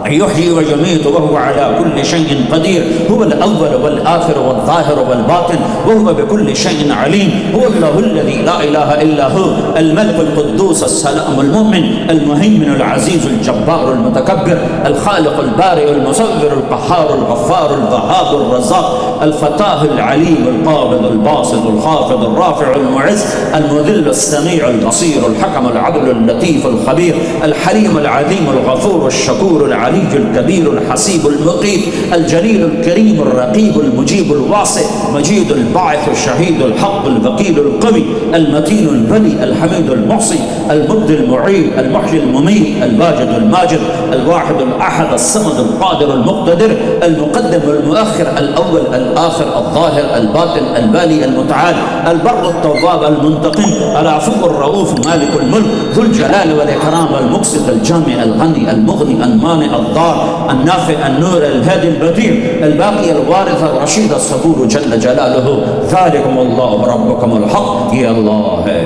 يحيي ويميت وهو على كل شيء قدير هو الأول والآخر والظاهر والباطن وهو بكل شيء عليم هو الله الذي لا إله إلا هو الملك القدوس السلام المؤمن المهيمن العزيز الجبار المتكبر الخالق البارئ المصور القهار الغفار الوهاب الرزاق الفتاه العليم القابض الباسط الخافض الرافع المعز المذل السميع البصير الحكم العدل اللطيف الخبير الحليم العظيم الغفور الشكور العليم العلی الکبیر الحسیب المقیت الجلیل الکریم الرقیب المجیب الواسع مجید الباعث الشہید الحق الوکیل القوی المتین الولی الحمید المحصی المبدی المعید المحیی الممیت الواجد الماجد الواحد الاحد الصمد القادر المقتدر المقدم المؤخر الاول الاخر الظاهر الباطن البالي المتعال البر التواب المنتقم العفو الرؤوف مالك الملك ذو الجلال والاكرام المقسط الجامع الغني المغني المانع الضار النافع النور الهادي البديع الباقي الوارث الرشيد الصبور جل جلاله ذلكم الله ربكم الحق یہ اللہ ہے.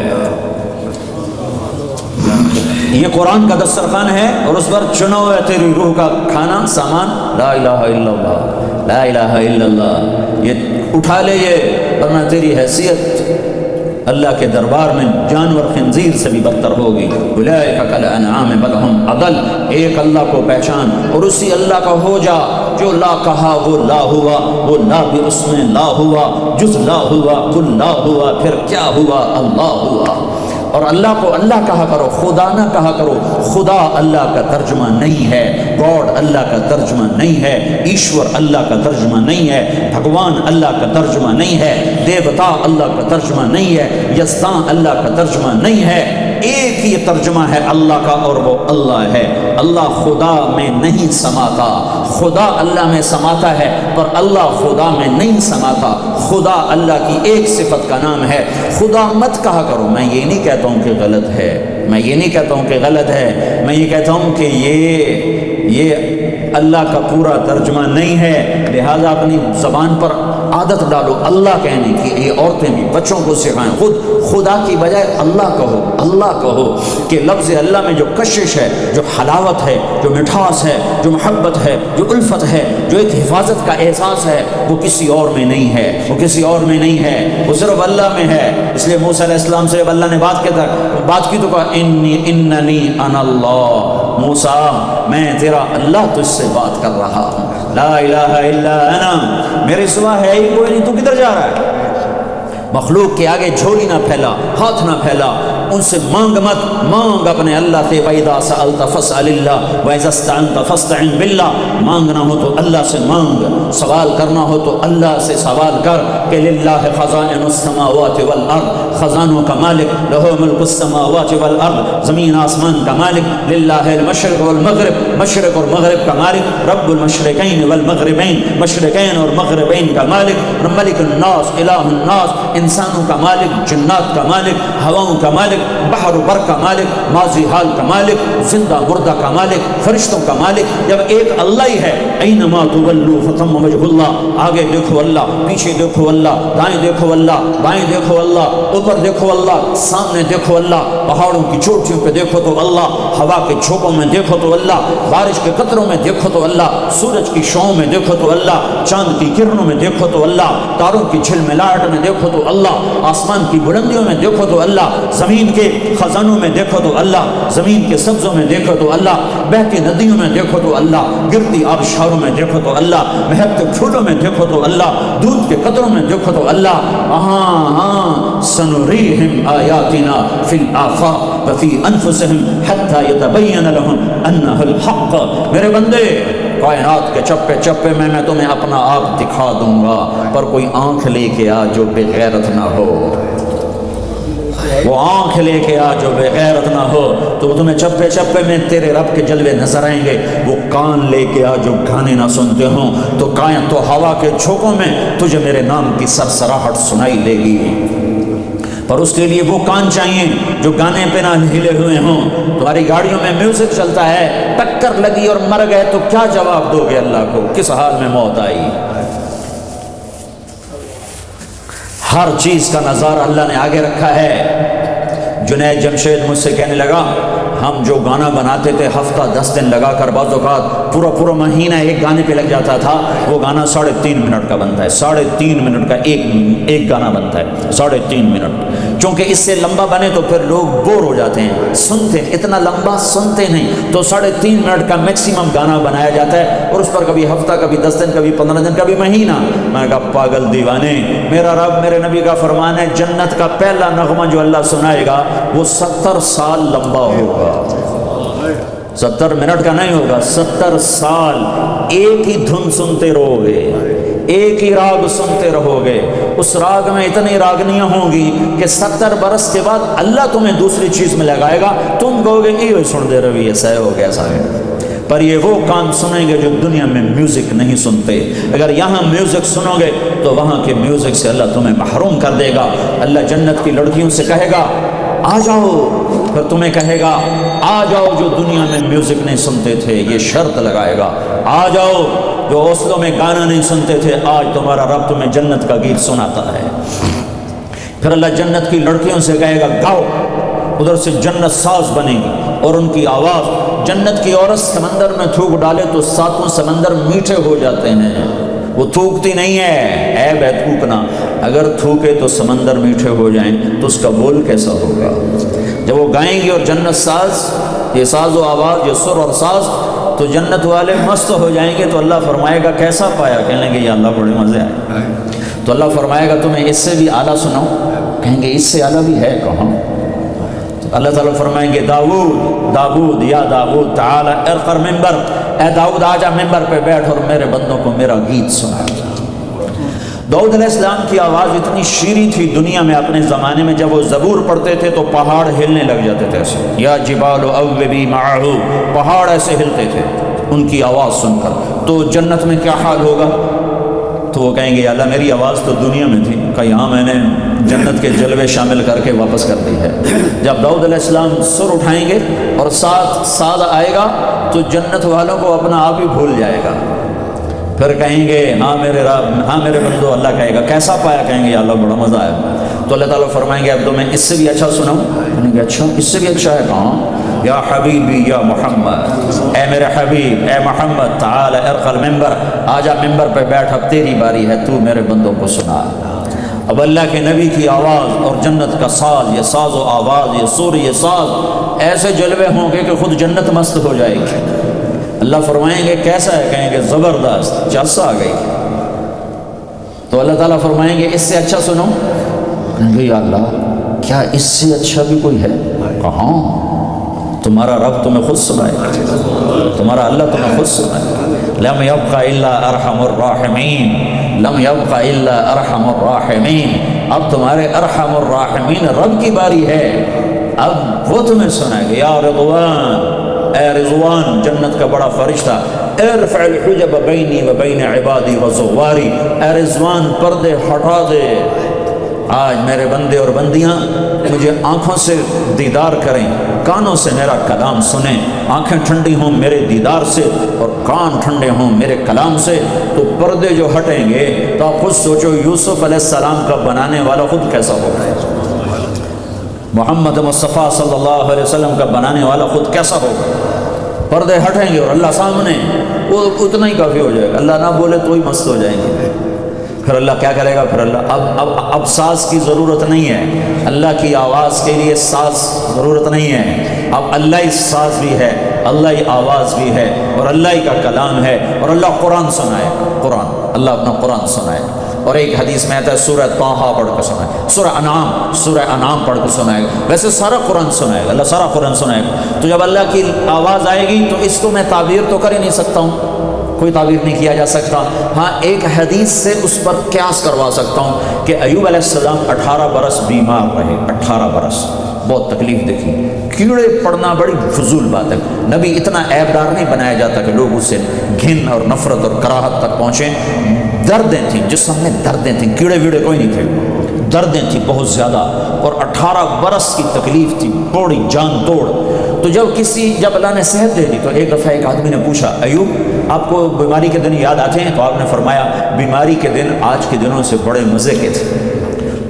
یہ قرآن کا دسترخوان ہے اور اس پر چنا ہوا تیری روح کا کھانا سامان لا الہ الا اللہ لا الہ الا اللہ. یہ اٹھا لے یہ ورنہ تیری حیثیت اللہ کے دربار میں جانور خنزیر سے بھی بدتر ہوگی. اولئک کالانعام بل ہم اضل. ایک اللہ کو پہچان اور اسی اللہ کا ہو جا. جو لا کہا وہ لا ہوا, وہ لا بھی اس میں لا ہوا, جز لا ہوا کل لا ہوا, پھر کیا ہوا اللہ ہوا. اور اللہ کو اللہ کہا کرو, خدا نہ کہا کرو. خدا اللہ کا ترجمہ نہیں ہے, گاڈ اللہ کا ترجمہ نہیں ہے, ایشور اللہ کا ترجمہ نہیں ہے, بھگوان اللہ کا ترجمہ نہیں ہے, دیوتا اللہ کا ترجمہ نہیں ہے, یزداں اللہ کا ترجمہ نہیں ہے. ایک ہی ترجمہ ہے اللہ کا اور وہ اللہ ہے. اللہ خدا میں نہیں سماتا, خدا اللہ میں سماتا ہے پر اللہ خدا میں نہیں سماتا. خدا اللہ کی ایک صفت کا نام ہے. خدا مت کہا کرو. میں یہ نہیں کہتا ہوں کہ غلط ہے, میں یہ نہیں کہتا ہوں کہ غلط ہے, میں یہ کہتا ہوں کہ یہ اللہ کا پورا ترجمہ نہیں ہے. لہذا اپنی زبان پر عادت ڈالو اللہ کہنے کی. یہ عورتیں بھی بچوں کو سکھائیں, خود خدا کی بجائے اللہ کہو, اللہ کہو. کہ لفظ اللہ میں جو کشش ہے, جو حلاوت ہے, جو مٹھاس ہے, جو محبت ہے, جو الفت ہے, جو ایک حفاظت کا احساس ہے, وہ کسی اور میں نہیں ہے, وہ کسی اور میں نہیں ہے, وہ صرف اللہ میں ہے. اس لیے موسیٰ علیہ السلام سے جب اللہ نے بات کی تو کہا اننی انا اللہ. موسیٰ میں تیرا اللہ تجھ سے بات کر رہا ہوں, لا الہ الا انا, میرے سوا ہے ہی کوئی نہیں, تو کدھر جا رہا ہے؟ مخلوق کے آگے جھولی نہ پھیلا, ہاتھ نہ پھیلا, ان سے مانگ مت, مانگ اپنے اللہ سے. وَإِذَا سَأَلْتَ فَاسْأَلِ اللَّهِ وَإِذَا اسْتَعَنْتَ فَاسْتَعِنْ بِاللَّهِ. مانگنا ہو تو اللہ سے مانگ, سوال کرنا ہو تو اللہ سے سوال کر. کہ للہ خزائن السماوات والارض, خزانوں کا مالک, لہو ملک السماوات والارض, زمین آسمان کا مالک. للہ المشرق والمغرب, مشرق اور مغرب کا مالک. رب المشرقین والمغربین, مشرقین اور مغربین کا مالک. ملک الناس, الہ الناس, انسانوں کا مالک, جنات کا مالک, ہواؤں کا مالک, بحر و بر کا مالک, ماضی حال کا مالک, زندہ مردہ کا مالک, فرشتوں کا مالک. جب ایک اللہ ہی ہے, اینما تولوا فثم وجہ اللہ. آگے دیکھو اللہ, پیچھے دیکھو اللہ, دائیں دیکھو اللہ, بائیں دیکھو اللہ, اوپر دیکھو اللہ, سامنے دیکھو اللہ, پہاڑوں کی چوٹیوں پہ دیکھو تو اللہ, ہوا کے جھونکوں میں دیکھو تو اللہ, بارش کے قطروں میں دیکھو تو اللہ, سورج کی شعاعوں میں دیکھو تو اللہ, چاند کی کرنوں میں دیکھو تو اللہ, تاروں کی جھلملاہٹ میں دیکھو تو اللہ, آسمان کی بلندیوں میں دیکھو تو اللہ, زمین کے خزانوں میں دیکھو تو اللہ, زمین کے سبزوں میں دیکھو تو اللہ, بہتی ندیوں میں دیکھو تو اللہ, گرتی آبشاروں میں دیکھو تو اللہ, مہکتے پھولوں میں دیکھو تو اللہ, دودھ کے قطروں میں دیکھو تو اللہ. ہاں سنریہم آیاتنا فی الآفاق وفی انفسہم حتی یتبین لہم انہ الحق. میرے بندے, کائنات کے چپے چپے میں تمہیں اپنا آپ دکھا دوں گا, پر کوئی آنکھ لے کے آ جو بے غیرت نہ ہو. وہ آنکھ لے کے آ جو بے غیرت نہ ہو, تو تمہیں چپے چپے میں تیرے رب کے جلوے نظر آئیں گے. وہ کان لے کے آ جو گانے نہ سنتے ہوں, تو ہوا کے جھونکوں میں تجھے میرے نام کی سرسراہٹ سنائی دے گی. پر اس کے لیے وہ کان چاہیے جو گانے پہ نہ ہلے ہوئے ہوں. تمہاری گاڑیوں میں میوزک چلتا ہے, ٹکر لگی اور مر گئے تو کیا جواب دو گے اللہ کو؟ کس حال میں موت آئی؟ ہر چیز کا نظارہ اللہ نے آگے رکھا ہے. جنید جمشید مجھ سے کہنے لگا, ہم جو گانا بناتے تھے ہفتہ 10 دن لگا کر, بعض اوقات پورا مہینہ ایک گانے پہ لگ جاتا تھا. وہ گانا 3.5 منٹ کا بنتا ہے, 3.5 منٹ کا ایک گانا بنتا ہے, 3.5 منٹ. چونکہ اس سے لمبا بنے تو پھر لوگ بور ہو جاتے ہیں, سنتے اتنا لمبا سنتے نہیں, تو 3.5 منٹ کا میکسیمم گانا بنایا جاتا ہے. اور اس پر کبھی ہفتہ, کبھی 10 دن, کبھی 15 دن, کبھی مہینہ. میں نے کہا پاگل دیوانے, میرا رب, میرے نبی کا فرمان ہے, جنت کا پہلا نغمہ جو اللہ سنائے گا وہ 70 سال لمبا ہوگا. 70 منٹ کا نہیں ہوگا، 70 سال ایک ہی دھن سنتے رہو گے، ایک ہی راگ سنتے رہو گے، اس راگ میں اتنی راگنیاں ہوں گی کہ 70 برس کے بعد اللہ تمہیں دوسری چیز میں لگائے گا، تم کہو گے یہ سن دے رہی ہے، سہ ہو گیا سارے۔ پر یہ وہ کان سنیں گے جو دنیا میں میوزک نہیں سنتے۔ اگر یہاں میوزک سنو گے تو وہاں کے میوزک سے اللہ تمہیں محروم کر دے گا۔ اللہ جنت کی لڑکیوں سے کہے گا آ جاؤ، پھر تمہیں کہے گا آ جاؤ جو دنیا میں میوزک نہیں سنتے تھے، یہ شرط لگائے گا آ جاؤ جو اوسلوں میں گانا نہیں سنتے تھے، آج تمہارا رب تمہیں جنت کا گیت سناتا ہے۔ پھر اللہ جنت کی لڑکیوں سے کہے گا گاؤ، ادھر سے جنت ساز بنے گی اور ان کی آواز، جنت کی عورت سمندر میں تھوک ڈالے تو 7 سمندر میٹھے ہو جاتے ہیں، وہ تھوکتی نہیں ہے، عیب ہے تھوکنا، اگر تھوکے تو سمندر میٹھے ہو جائیں تو اس کا بول کیسا ہوگا؟ جب وہ گائیں گی اور جنت ساز، یہ ساز و آواز، یہ سر اور ساز، تو جنت والے مست ہو جائیں گے۔ تو اللہ فرمائے گا کیسا پایا؟ کہنے گے یا اللہ بڑے مزے آئے۔ تو اللہ فرمائے گا تمہیں اس سے بھی اعلیٰ سناؤں؟ کہیں گے اس سے اعلیٰ بھی ہے کہاں؟ اللہ تعالیٰ فرمائیں گے داؤد داؤد یا داؤد تعالی ارقر منبر، اے داؤد آجا ممبر پہ بیٹھ اور میرے بندوں کو میرا گیت سنا۔ داؤد علیہ السلام کی آواز اتنی شیریں تھی دنیا میں اپنے زمانے میں، جب وہ زبور پڑھتے تھے تو پہاڑ ہلنے لگ جاتے تھے ایسے، یا جبال اوبی معہ، پہاڑ ایسے ہلتے تھے ان کی آواز سن کر۔ تو جنت میں کیا حال ہوگا؟ تو وہ کہیں گے اللہ میری آواز تو دنیا میں تھی، کہ یہاں میں نے جنت کے جلوے شامل کر کے واپس کر دی ہے۔ جب داؤد علیہ السلام سر اٹھائیں گے اور ساتھ ساز آئے گا تو جنت والوں کو اپنا آپ ہی بھول جائے گا، پھر کہیں گے ہاں میرے رب، ہاں میرے بندو۔ اللہ کہے گا کیسا پایا؟ کہیں گے یا اللہ بڑا مزہ آیا۔ تو اللہ تعالیٰ فرمائیں گے اب تو میں اس سے بھی اچھا سناؤں؟ کہیں گے اچھا اس سے بھی اچھا ہے کہاں؟ یا حبیبی یا محمد، اے میرے حبیب اے محمد، تعال ارقل ممبر، آجا ممبر پہ بیٹھ، اب تیری باری ہے، تو میرے بندوں کو سنا۔ اب اللہ کے نبی کی آواز اور جنت کا ساز، یہ ساز و آواز، یہ سور، یہ ساز، ایسے جلوے ہوں گے کہ خود جنت مست ہو جائے گی۔ اللہ فرمائیں گے کیسا ہے؟ کہیں گے زبردست، چس آ گئی۔ تو اللہ تعالیٰ فرمائیں گے اس سے اچھا سنو؟ کہیں گے یا اللہ کیا اس سے اچھا بھی کوئی ہے؟ کہاں؟ تمہارا رب تمہیں خود سنائے، تمہارا اللہ تمہیں خود سنائے۔ لم یبق الا ارحم الراحمین، لم یبق الا ارحم الراحمین، اب تمہارے ارحم الراحمین رب کی باری ہے، اب وہ تمہیں سنائے گا۔ یا رضوان، اے رضوان، جنت کا بڑا فرشتہ، ارفع الحجب بینی و بین عبادی و زواری، اے رضوان پردے ہٹا دے، آج میرے بندے اور بندیاں مجھے آنکھوں سے دیدار کریں، کانوں سے میرا کلام سنیں، آنکھیں ٹھنڈی ہوں میرے دیدار سے اور کان ٹھنڈے ہوں میرے کلام سے، تو پردے جو ہٹیں گے تو آپ خود سوچو یوسف علیہ السلام کا بنانے والا خود کیسا ہوگا، محمد مصطفیٰ صلی اللہ علیہ وسلم کا بنانے والا خود کیسا ہوگا۔ پردے ہٹیں گے اور اللہ سامنے، وہ اتنا ہی کافی ہو جائے گا، اللہ نہ بولے تو ہی مست ہو جائیں گے۔ پھر اللہ کیا کرے گا؟ پھر اللہ اب ساز کی ضرورت نہیں ہے، اللہ کی آواز کے لیے ساز ضرورت نہیں ہے، اب اللہ ہی ساز بھی ہے، اللہ ہی آواز بھی ہے اور اللہ ہی کا کلام ہے، اور اللہ قرآن سنائے، قرآن، اللہ اپنا قرآن سنائے۔ اور ایک حدیث میں آتا ہے سورہ طٰہٰ پڑھ کے سنائے، سورہ انعام پڑھ کے سنائے گا، ویسے سارا قرآن سنائے گا، اللہ سارا قرآن سنائے گا۔ تو جب اللہ کی آواز آئے گی تو اس کو میں تعبیر تو کر ہی نہیں سکتا ہوں، کوئی تعبیر نہیں کیا جا سکتا، ہاں ایک حدیث سے اس پر قیاس کروا سکتا ہوں کہ ایوب علیہ السلام 18 برس بیمار رہے، 18 برس، بہت تکلیف دیکھی، کیڑے پڑنا بڑی فضول بات ہے، نبی اتنا عیبدار نہیں بنایا جاتا کہ لوگ اس سے گھن اور نفرت اور کراہت تک پہنچیں۔ دردیں تھیں جسم میں، دردیں تھیں، کیڑے ویڑے کوئی نہیں تھے، دردیں تھیں بہت زیادہ، اور 18 برس کی تکلیف تھی بڑی جان توڑ۔ تو جب اللہ نے صحت دے دی تو ایک دفعہ ایک آدمی نے پوچھا ایوب آپ کو بیماری کے دن یاد آتے ہیں؟ تو آپ نے فرمایا بیماری کے دن آج کے دنوں سے بڑے مزے کے تھے۔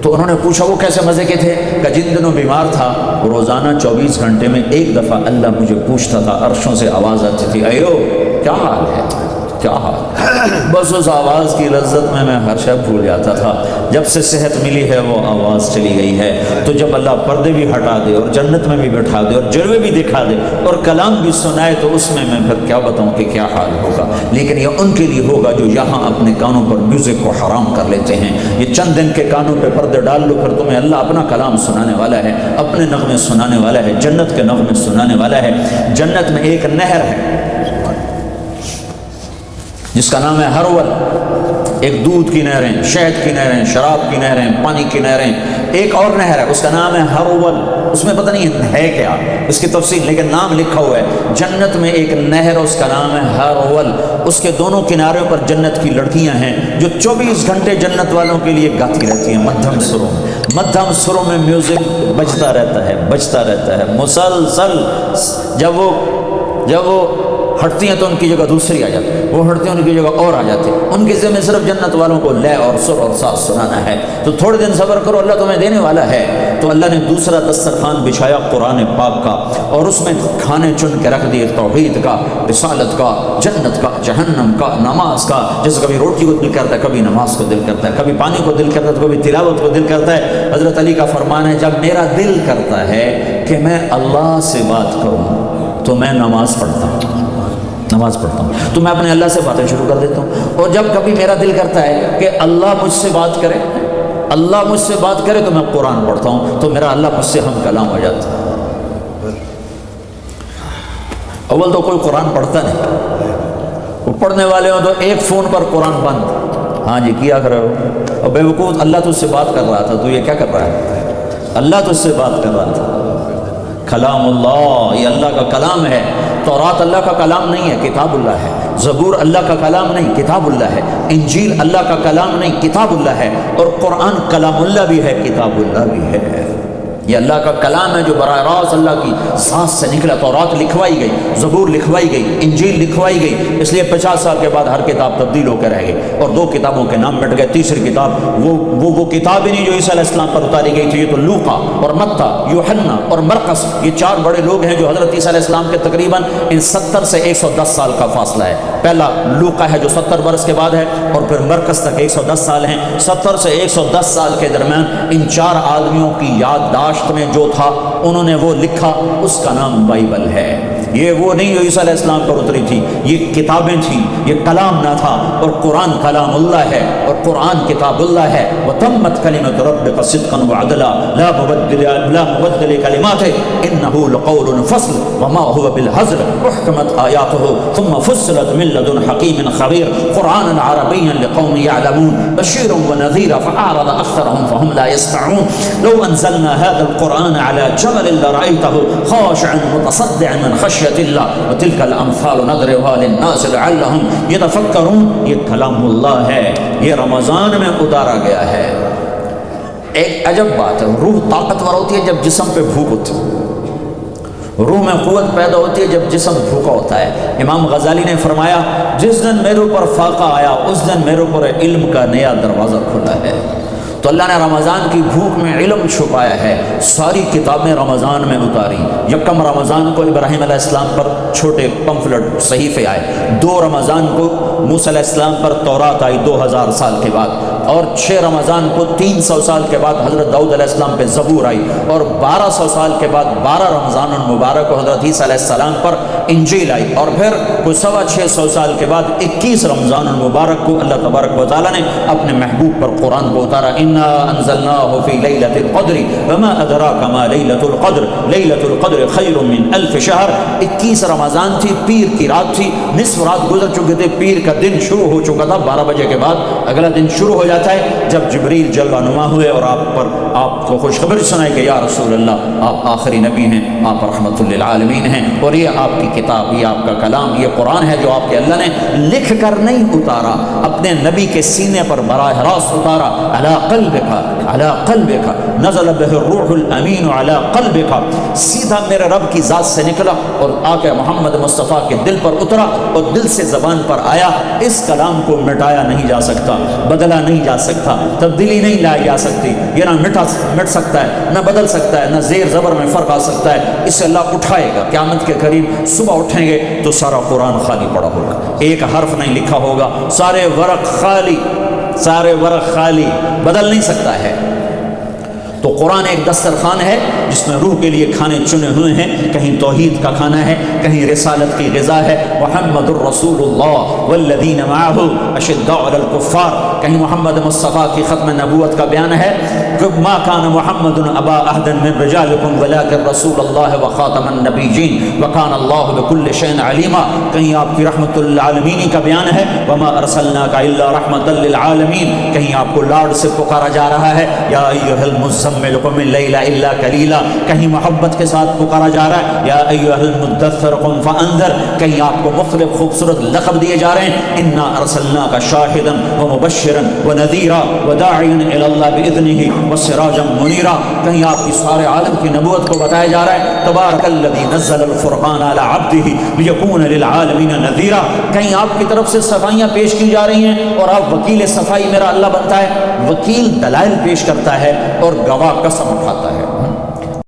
تو انہوں نے پوچھا وہ کیسے مزے کے تھے؟ کہ جن دنوں بیمار تھا روزانہ 24 گھنٹے میں ایک دفعہ اللہ مجھے پوچھتا تھا، عرشوں سے آواز آتی تھی ایوب کیا حال ہے، کیا حال. بس اس آواز کی لذت میں ہر شے بھول جاتا تھا. جب سے صحت ملی ہے وہ آواز چلی گئی ہے. تو جب اللہ پردے بھی ہٹا دے اور جنت میں بھی بٹھا دے اور جلوے بھی دکھا دے اور کلام بھی سنائے تو اس میں پھر کیا بتاؤں کہ کیا حال ہوگا. لیکن یہ ان کے لیے ہوگا جو یہاں اپنے کانوں پر میوزک کو حرام کر لیتے ہیں. یہ چند دن کے کانوں پہ پردے ڈال لو، پھر تمہیں اللہ اپنا کلام سنانے والا ہے، اپنے نغمے سنانے والا ہے، جنت کے نغمے سنانے والا ہے. جنت میں ایک نہر ہے جس کا نام ہے ہرول. ایک دودھ کی نہریں، شہد کی نہریں، شراب کی نہریں، پانی کی نہریں. ایک اور نہر ہے اس کا نام ہے ہرول. اس میں پتہ نہیں ہے کیا اس کی تفصیل، لیکن نام لکھا ہوا ہے. جنت میں ایک نہر اس کا نام ہے ہرول. اس کے دونوں کناروں پر جنت کی لڑکیاں ہیں جو 24 گھنٹے جنت والوں کے لیے گاتی رہتی ہیں مدھم سروں. مدھم سروں میں میوزک بجتا رہتا ہے مسلسل. جب وہ ہٹتی ہیں تو ان کی جگہ دوسری آ جاتی ہے، وہ ہٹتی ہیں ان کی جگہ اور آ جاتی ہے. ان کے ذمہ صرف جنت والوں کو لے اور سر اور ساز سنانا ہے. تو تھوڑے دن صبر کرو، اللہ تمہیں دینے والا ہے. تو اللہ نے دوسرا دسترخوان بچھایا قرآن پاک کا، اور اس میں کھانے چن کے رکھ دیے توحید کا، رسالت کا، جنت کا، جہنم کا، نماز کا. جیسے کبھی روٹی کو دل کرتا ہے، کبھی نماز کو دل کرتا ہے، کبھی پانی کو دل کرتا ہے، کبھی تلاوت کو دل کرتا ہے. حضرت علی کا فرمان ہے جب میرا دل کرتا ہے کہ میں اللہ سے بات کروں تو میں نماز پڑھتا ہوں تو میں اپنے اللہ سے باتیں شروع کر دیتا ہوں. اور جب کبھی میرا دل کرتا ہے کہ اللہ مجھ سے بات کرے تو میں قرآن پڑھتا ہوں تو میرا اللہ مجھ سے ہم کلام ہو جاتا ہے. اول تو کوئی قرآن پڑھتا نہیں، وہ پڑھنے والے ہوں تو ایک فون پر قرآن بند. ہاں جی کیا کر رہے ہو؟ اور بے وقوف اللہ تجھ سے بات کر رہا تھا، تو یہ کیا کر رہا ہے؟ اللہ تجھ سے بات کر رہا تھا. کلام اللہ، یہ اللہ کا کلام ہے. تورات اللہ کا کلام نہیں ہے، کتاب اللہ ہے. زبور اللہ کا کلام نہیں، کتاب اللہ ہے. انجیل اللہ کا کلام نہیں، کتاب اللہ ہے. اور قرآن کلام اللہ بھی ہے، کتاب اللہ بھی ہے. یہ اللہ کا کلام ہے جو براہ راست اللہ کی ذات سے نکلا. تورات لکھوائی گئی، زبور لکھوائی گئی، انجیل لکھوائی گئی. اس لیے 50 سال کے بعد ہر کتاب تبدیل ہو کے رہ گئی اور 2 کتابوں کے نام مٹ گئے. تیسری کتاب وہ کتاب ہی نہیں جو عیسیٰ علیہ السلام پر اتاری گئی تھی. یہ تو لوقا اور متی، یوحنا اور مرقس، یہ 4 بڑے لوگ ہیں جو حضرت عیسیٰ علیہ السلام کے تقریباً ان 70 سے 110 سال کا فاصلہ ہے. پہلا لوقا ہے جو 70 برس کے بعد ہے، اور پھر مرقس تک 110 سال ہیں. 70 سے 110 سال کے درمیان ان 4 آدمیوں کی یادداشت میں جو تھا انہوں نے وہ لکھا، اس کا نام بائبل ہے. یہ وہ نہیں جو عیسیٰ علیہ السلام پر اتری تھی، یہ کتابیں تھیں، یہ کلام نہ تھا. اور قرآن کلام اللہ ہے اور قرآن کتاب اللہ ہے. وَتَمَّتْ كَلِمَةُ رَبِّكَ صِدْقًا وَعَدْلًا لَا مُبَدِّلَ لِكَلِمَاتِهِ إِنَّهُ لَقَوْلٌ فَصْلٌ وَمَا هُوَ بِالْهَزْلِ أُحْكِمَتْ آيَاتُهُ ثُمَّ فُصِّلَتْ مِن لَّدُنْ حَكِيمٍ خَبِيرٍ قُرْآنًا عَرَبِيًّا لِقَوْمٍ يَعْلَمُونَ بَشِيرًا وَنَذِيرًا فَأَعْرَضَ أَكْثَرُهُمْ فَهُمْ لَا يَسْمَعُونَ لَوْ أَنزَلْنَا هَذَا الْقُرْآنَ عَلَى جَبَلٍ لَّرَأَيْتَهُ خَاشِعًا مُتَصَدِّعًا مِّن خَشْيَةِ اللَّهِ وَتِلْكَ الْأَمْثَالُ نَضْرِبُهَا لِلنَّاسِ لَعَلَّهُمْ يَتَفَكَّرُونَ. یہ کلام اللہ ہے، یہ رمضان میں اتارا گیا ہے. ایک عجب بات ہے، روح طاقتور ہوتی ہے جب جسم پہ بھوک ہوتی ہے. روح میں قوت پیدا ہوتی ہے جب جسم بھوکا ہوتا ہے. امام غزالی نے فرمایا جس دن میرے اوپر فاقہ آیا اس دن میرے اوپر علم کا نیا دروازہ کھلا ہے. تو اللہ نے رمضان کی بھوک میں علم چھپایا ہے. ساری کتابیں رمضان میں اتاری. یکم رمضان کو ابراہیم علیہ السلام پر چھوٹے پمفلٹ صحیفے آئے. 2 رمضان کو موسیٰ علیہ السلام پر تورات آئی 2000 سال کے بعد. اور 6 رمضان کو 300 سال کے بعد حضرت داؤد علیہ السلام پہ زبور آئی. اور 1200 سال کے بعد 12 رمضان المبارک کو حضرت عیسیٰ علیہ السلام پر انجیل آئی. اور پھر کوئی 650 سال کے بعد 21 رمضان المبارک کو اللہ تبارک و تعالیٰ نے اپنے محبوب پر قرآن کو اتارا. انزلناه في ليلة القدر وما ادراك ما ليلة القدر ليلة القدر خير من 1000 شهر. 21 رمضان تھی، پیر کی رات تھی. نصف رات گزر چکے تھے، پیر کا دن شروع ہو چکا تھا. 12 بجے کے بعد اگلا دن شروع ہو جاتا ہے جب جبریل جلوہ نما ہوئے اور آپ کو خوشخبری سنائی کہ یا رسول اللہ آپ آخری نبی ہیں، آپ رحمت للعالمین ہیں، اور یہ آپ کی کتاب، یہ آپ کا کلام، یہ قرآن ہے جو آپ کے اللہ نے لکھ کر نہیں اتارا، اپنے نبی کے سینے پر براہ راست اتارا. علی قلبک نزل بہ الروح الامین علی قلبک. سیدھا میرے رب کی ذات سے نکلا اور آ کے محمد مصطفیٰ کے دل پر اترا اور دل سے زبان پر آیا. اس کلام کو مٹایا نہیں جا سکتا، بدلا نہیں جا سکتا، تبدیلی نہیں لائی جا سکتی، یہ نہ مٹ سکتا ہے، نہ بدل سکتا ہے، نہ زیر زبر میں فرق آ سکتا ہے، اسے اللہ اٹھائے گا قیامت کے قریب۔ صبح اٹھیں گے تو سارا قرآن خالی پڑا ہوگا، ایک حرف نہیں لکھا ہوگا، سارے ورق خالی، سارے ورق خالی، بدل نہیں سکتا ہے۔ تو قرآن ایک دسترخوان ہے جس میں روح کے لیے کھانے چنے ہوئے ہیں، کہیں توحید کا کھانا ہے، کہیں رسالت کی غذا ہے، محمد الرسول اللہ والذین معہ اشداء علی الکفار، کہیں محمد مصطفیٰ کی ختم نبوت کا بیان ہے، ما کان محمد ابا احد من رجالکم ولکن رسول اللہ وخاتم النبیین وکان اللہ بکل شیء علیما، کہیں آپ کی رحمت للعالمین کا بیان ہے، وما ارسلناک الا رحمۃ للعالمین، کہیں آپ کو لاڈ سے پکارا جا رہا ہے، یا ایھا المزمل قم اللیل الا قلیلا، کہیں محبت کے ساتھ پکارا جا رہا ہے، یا ایھا المدثر قم فانذر، کہیں آپ کو مختلف خوبصورت لقب دیے جا رہے ہیں، انا ارسلناک شاہدا ومبشرا ونذیرا وداعیا الی اللہ باذنہ وسراجا منیرا، کہیں آپ کی سارے عالم کی نبوت کو بتایا جا رہا ہے، تبارک الذی نزل الفرقان علی عبدہ لیکون للعالمین نذیرا، کہیں آپ کی طرف سے صفائیاں پیش کی جا رہی ہیں اور آپ وکیل صفائی میرا اللہ بنتا ہے، وکیل دلائل پیش کرتا ہے اور گواہ قسم اٹھاتا ہے۔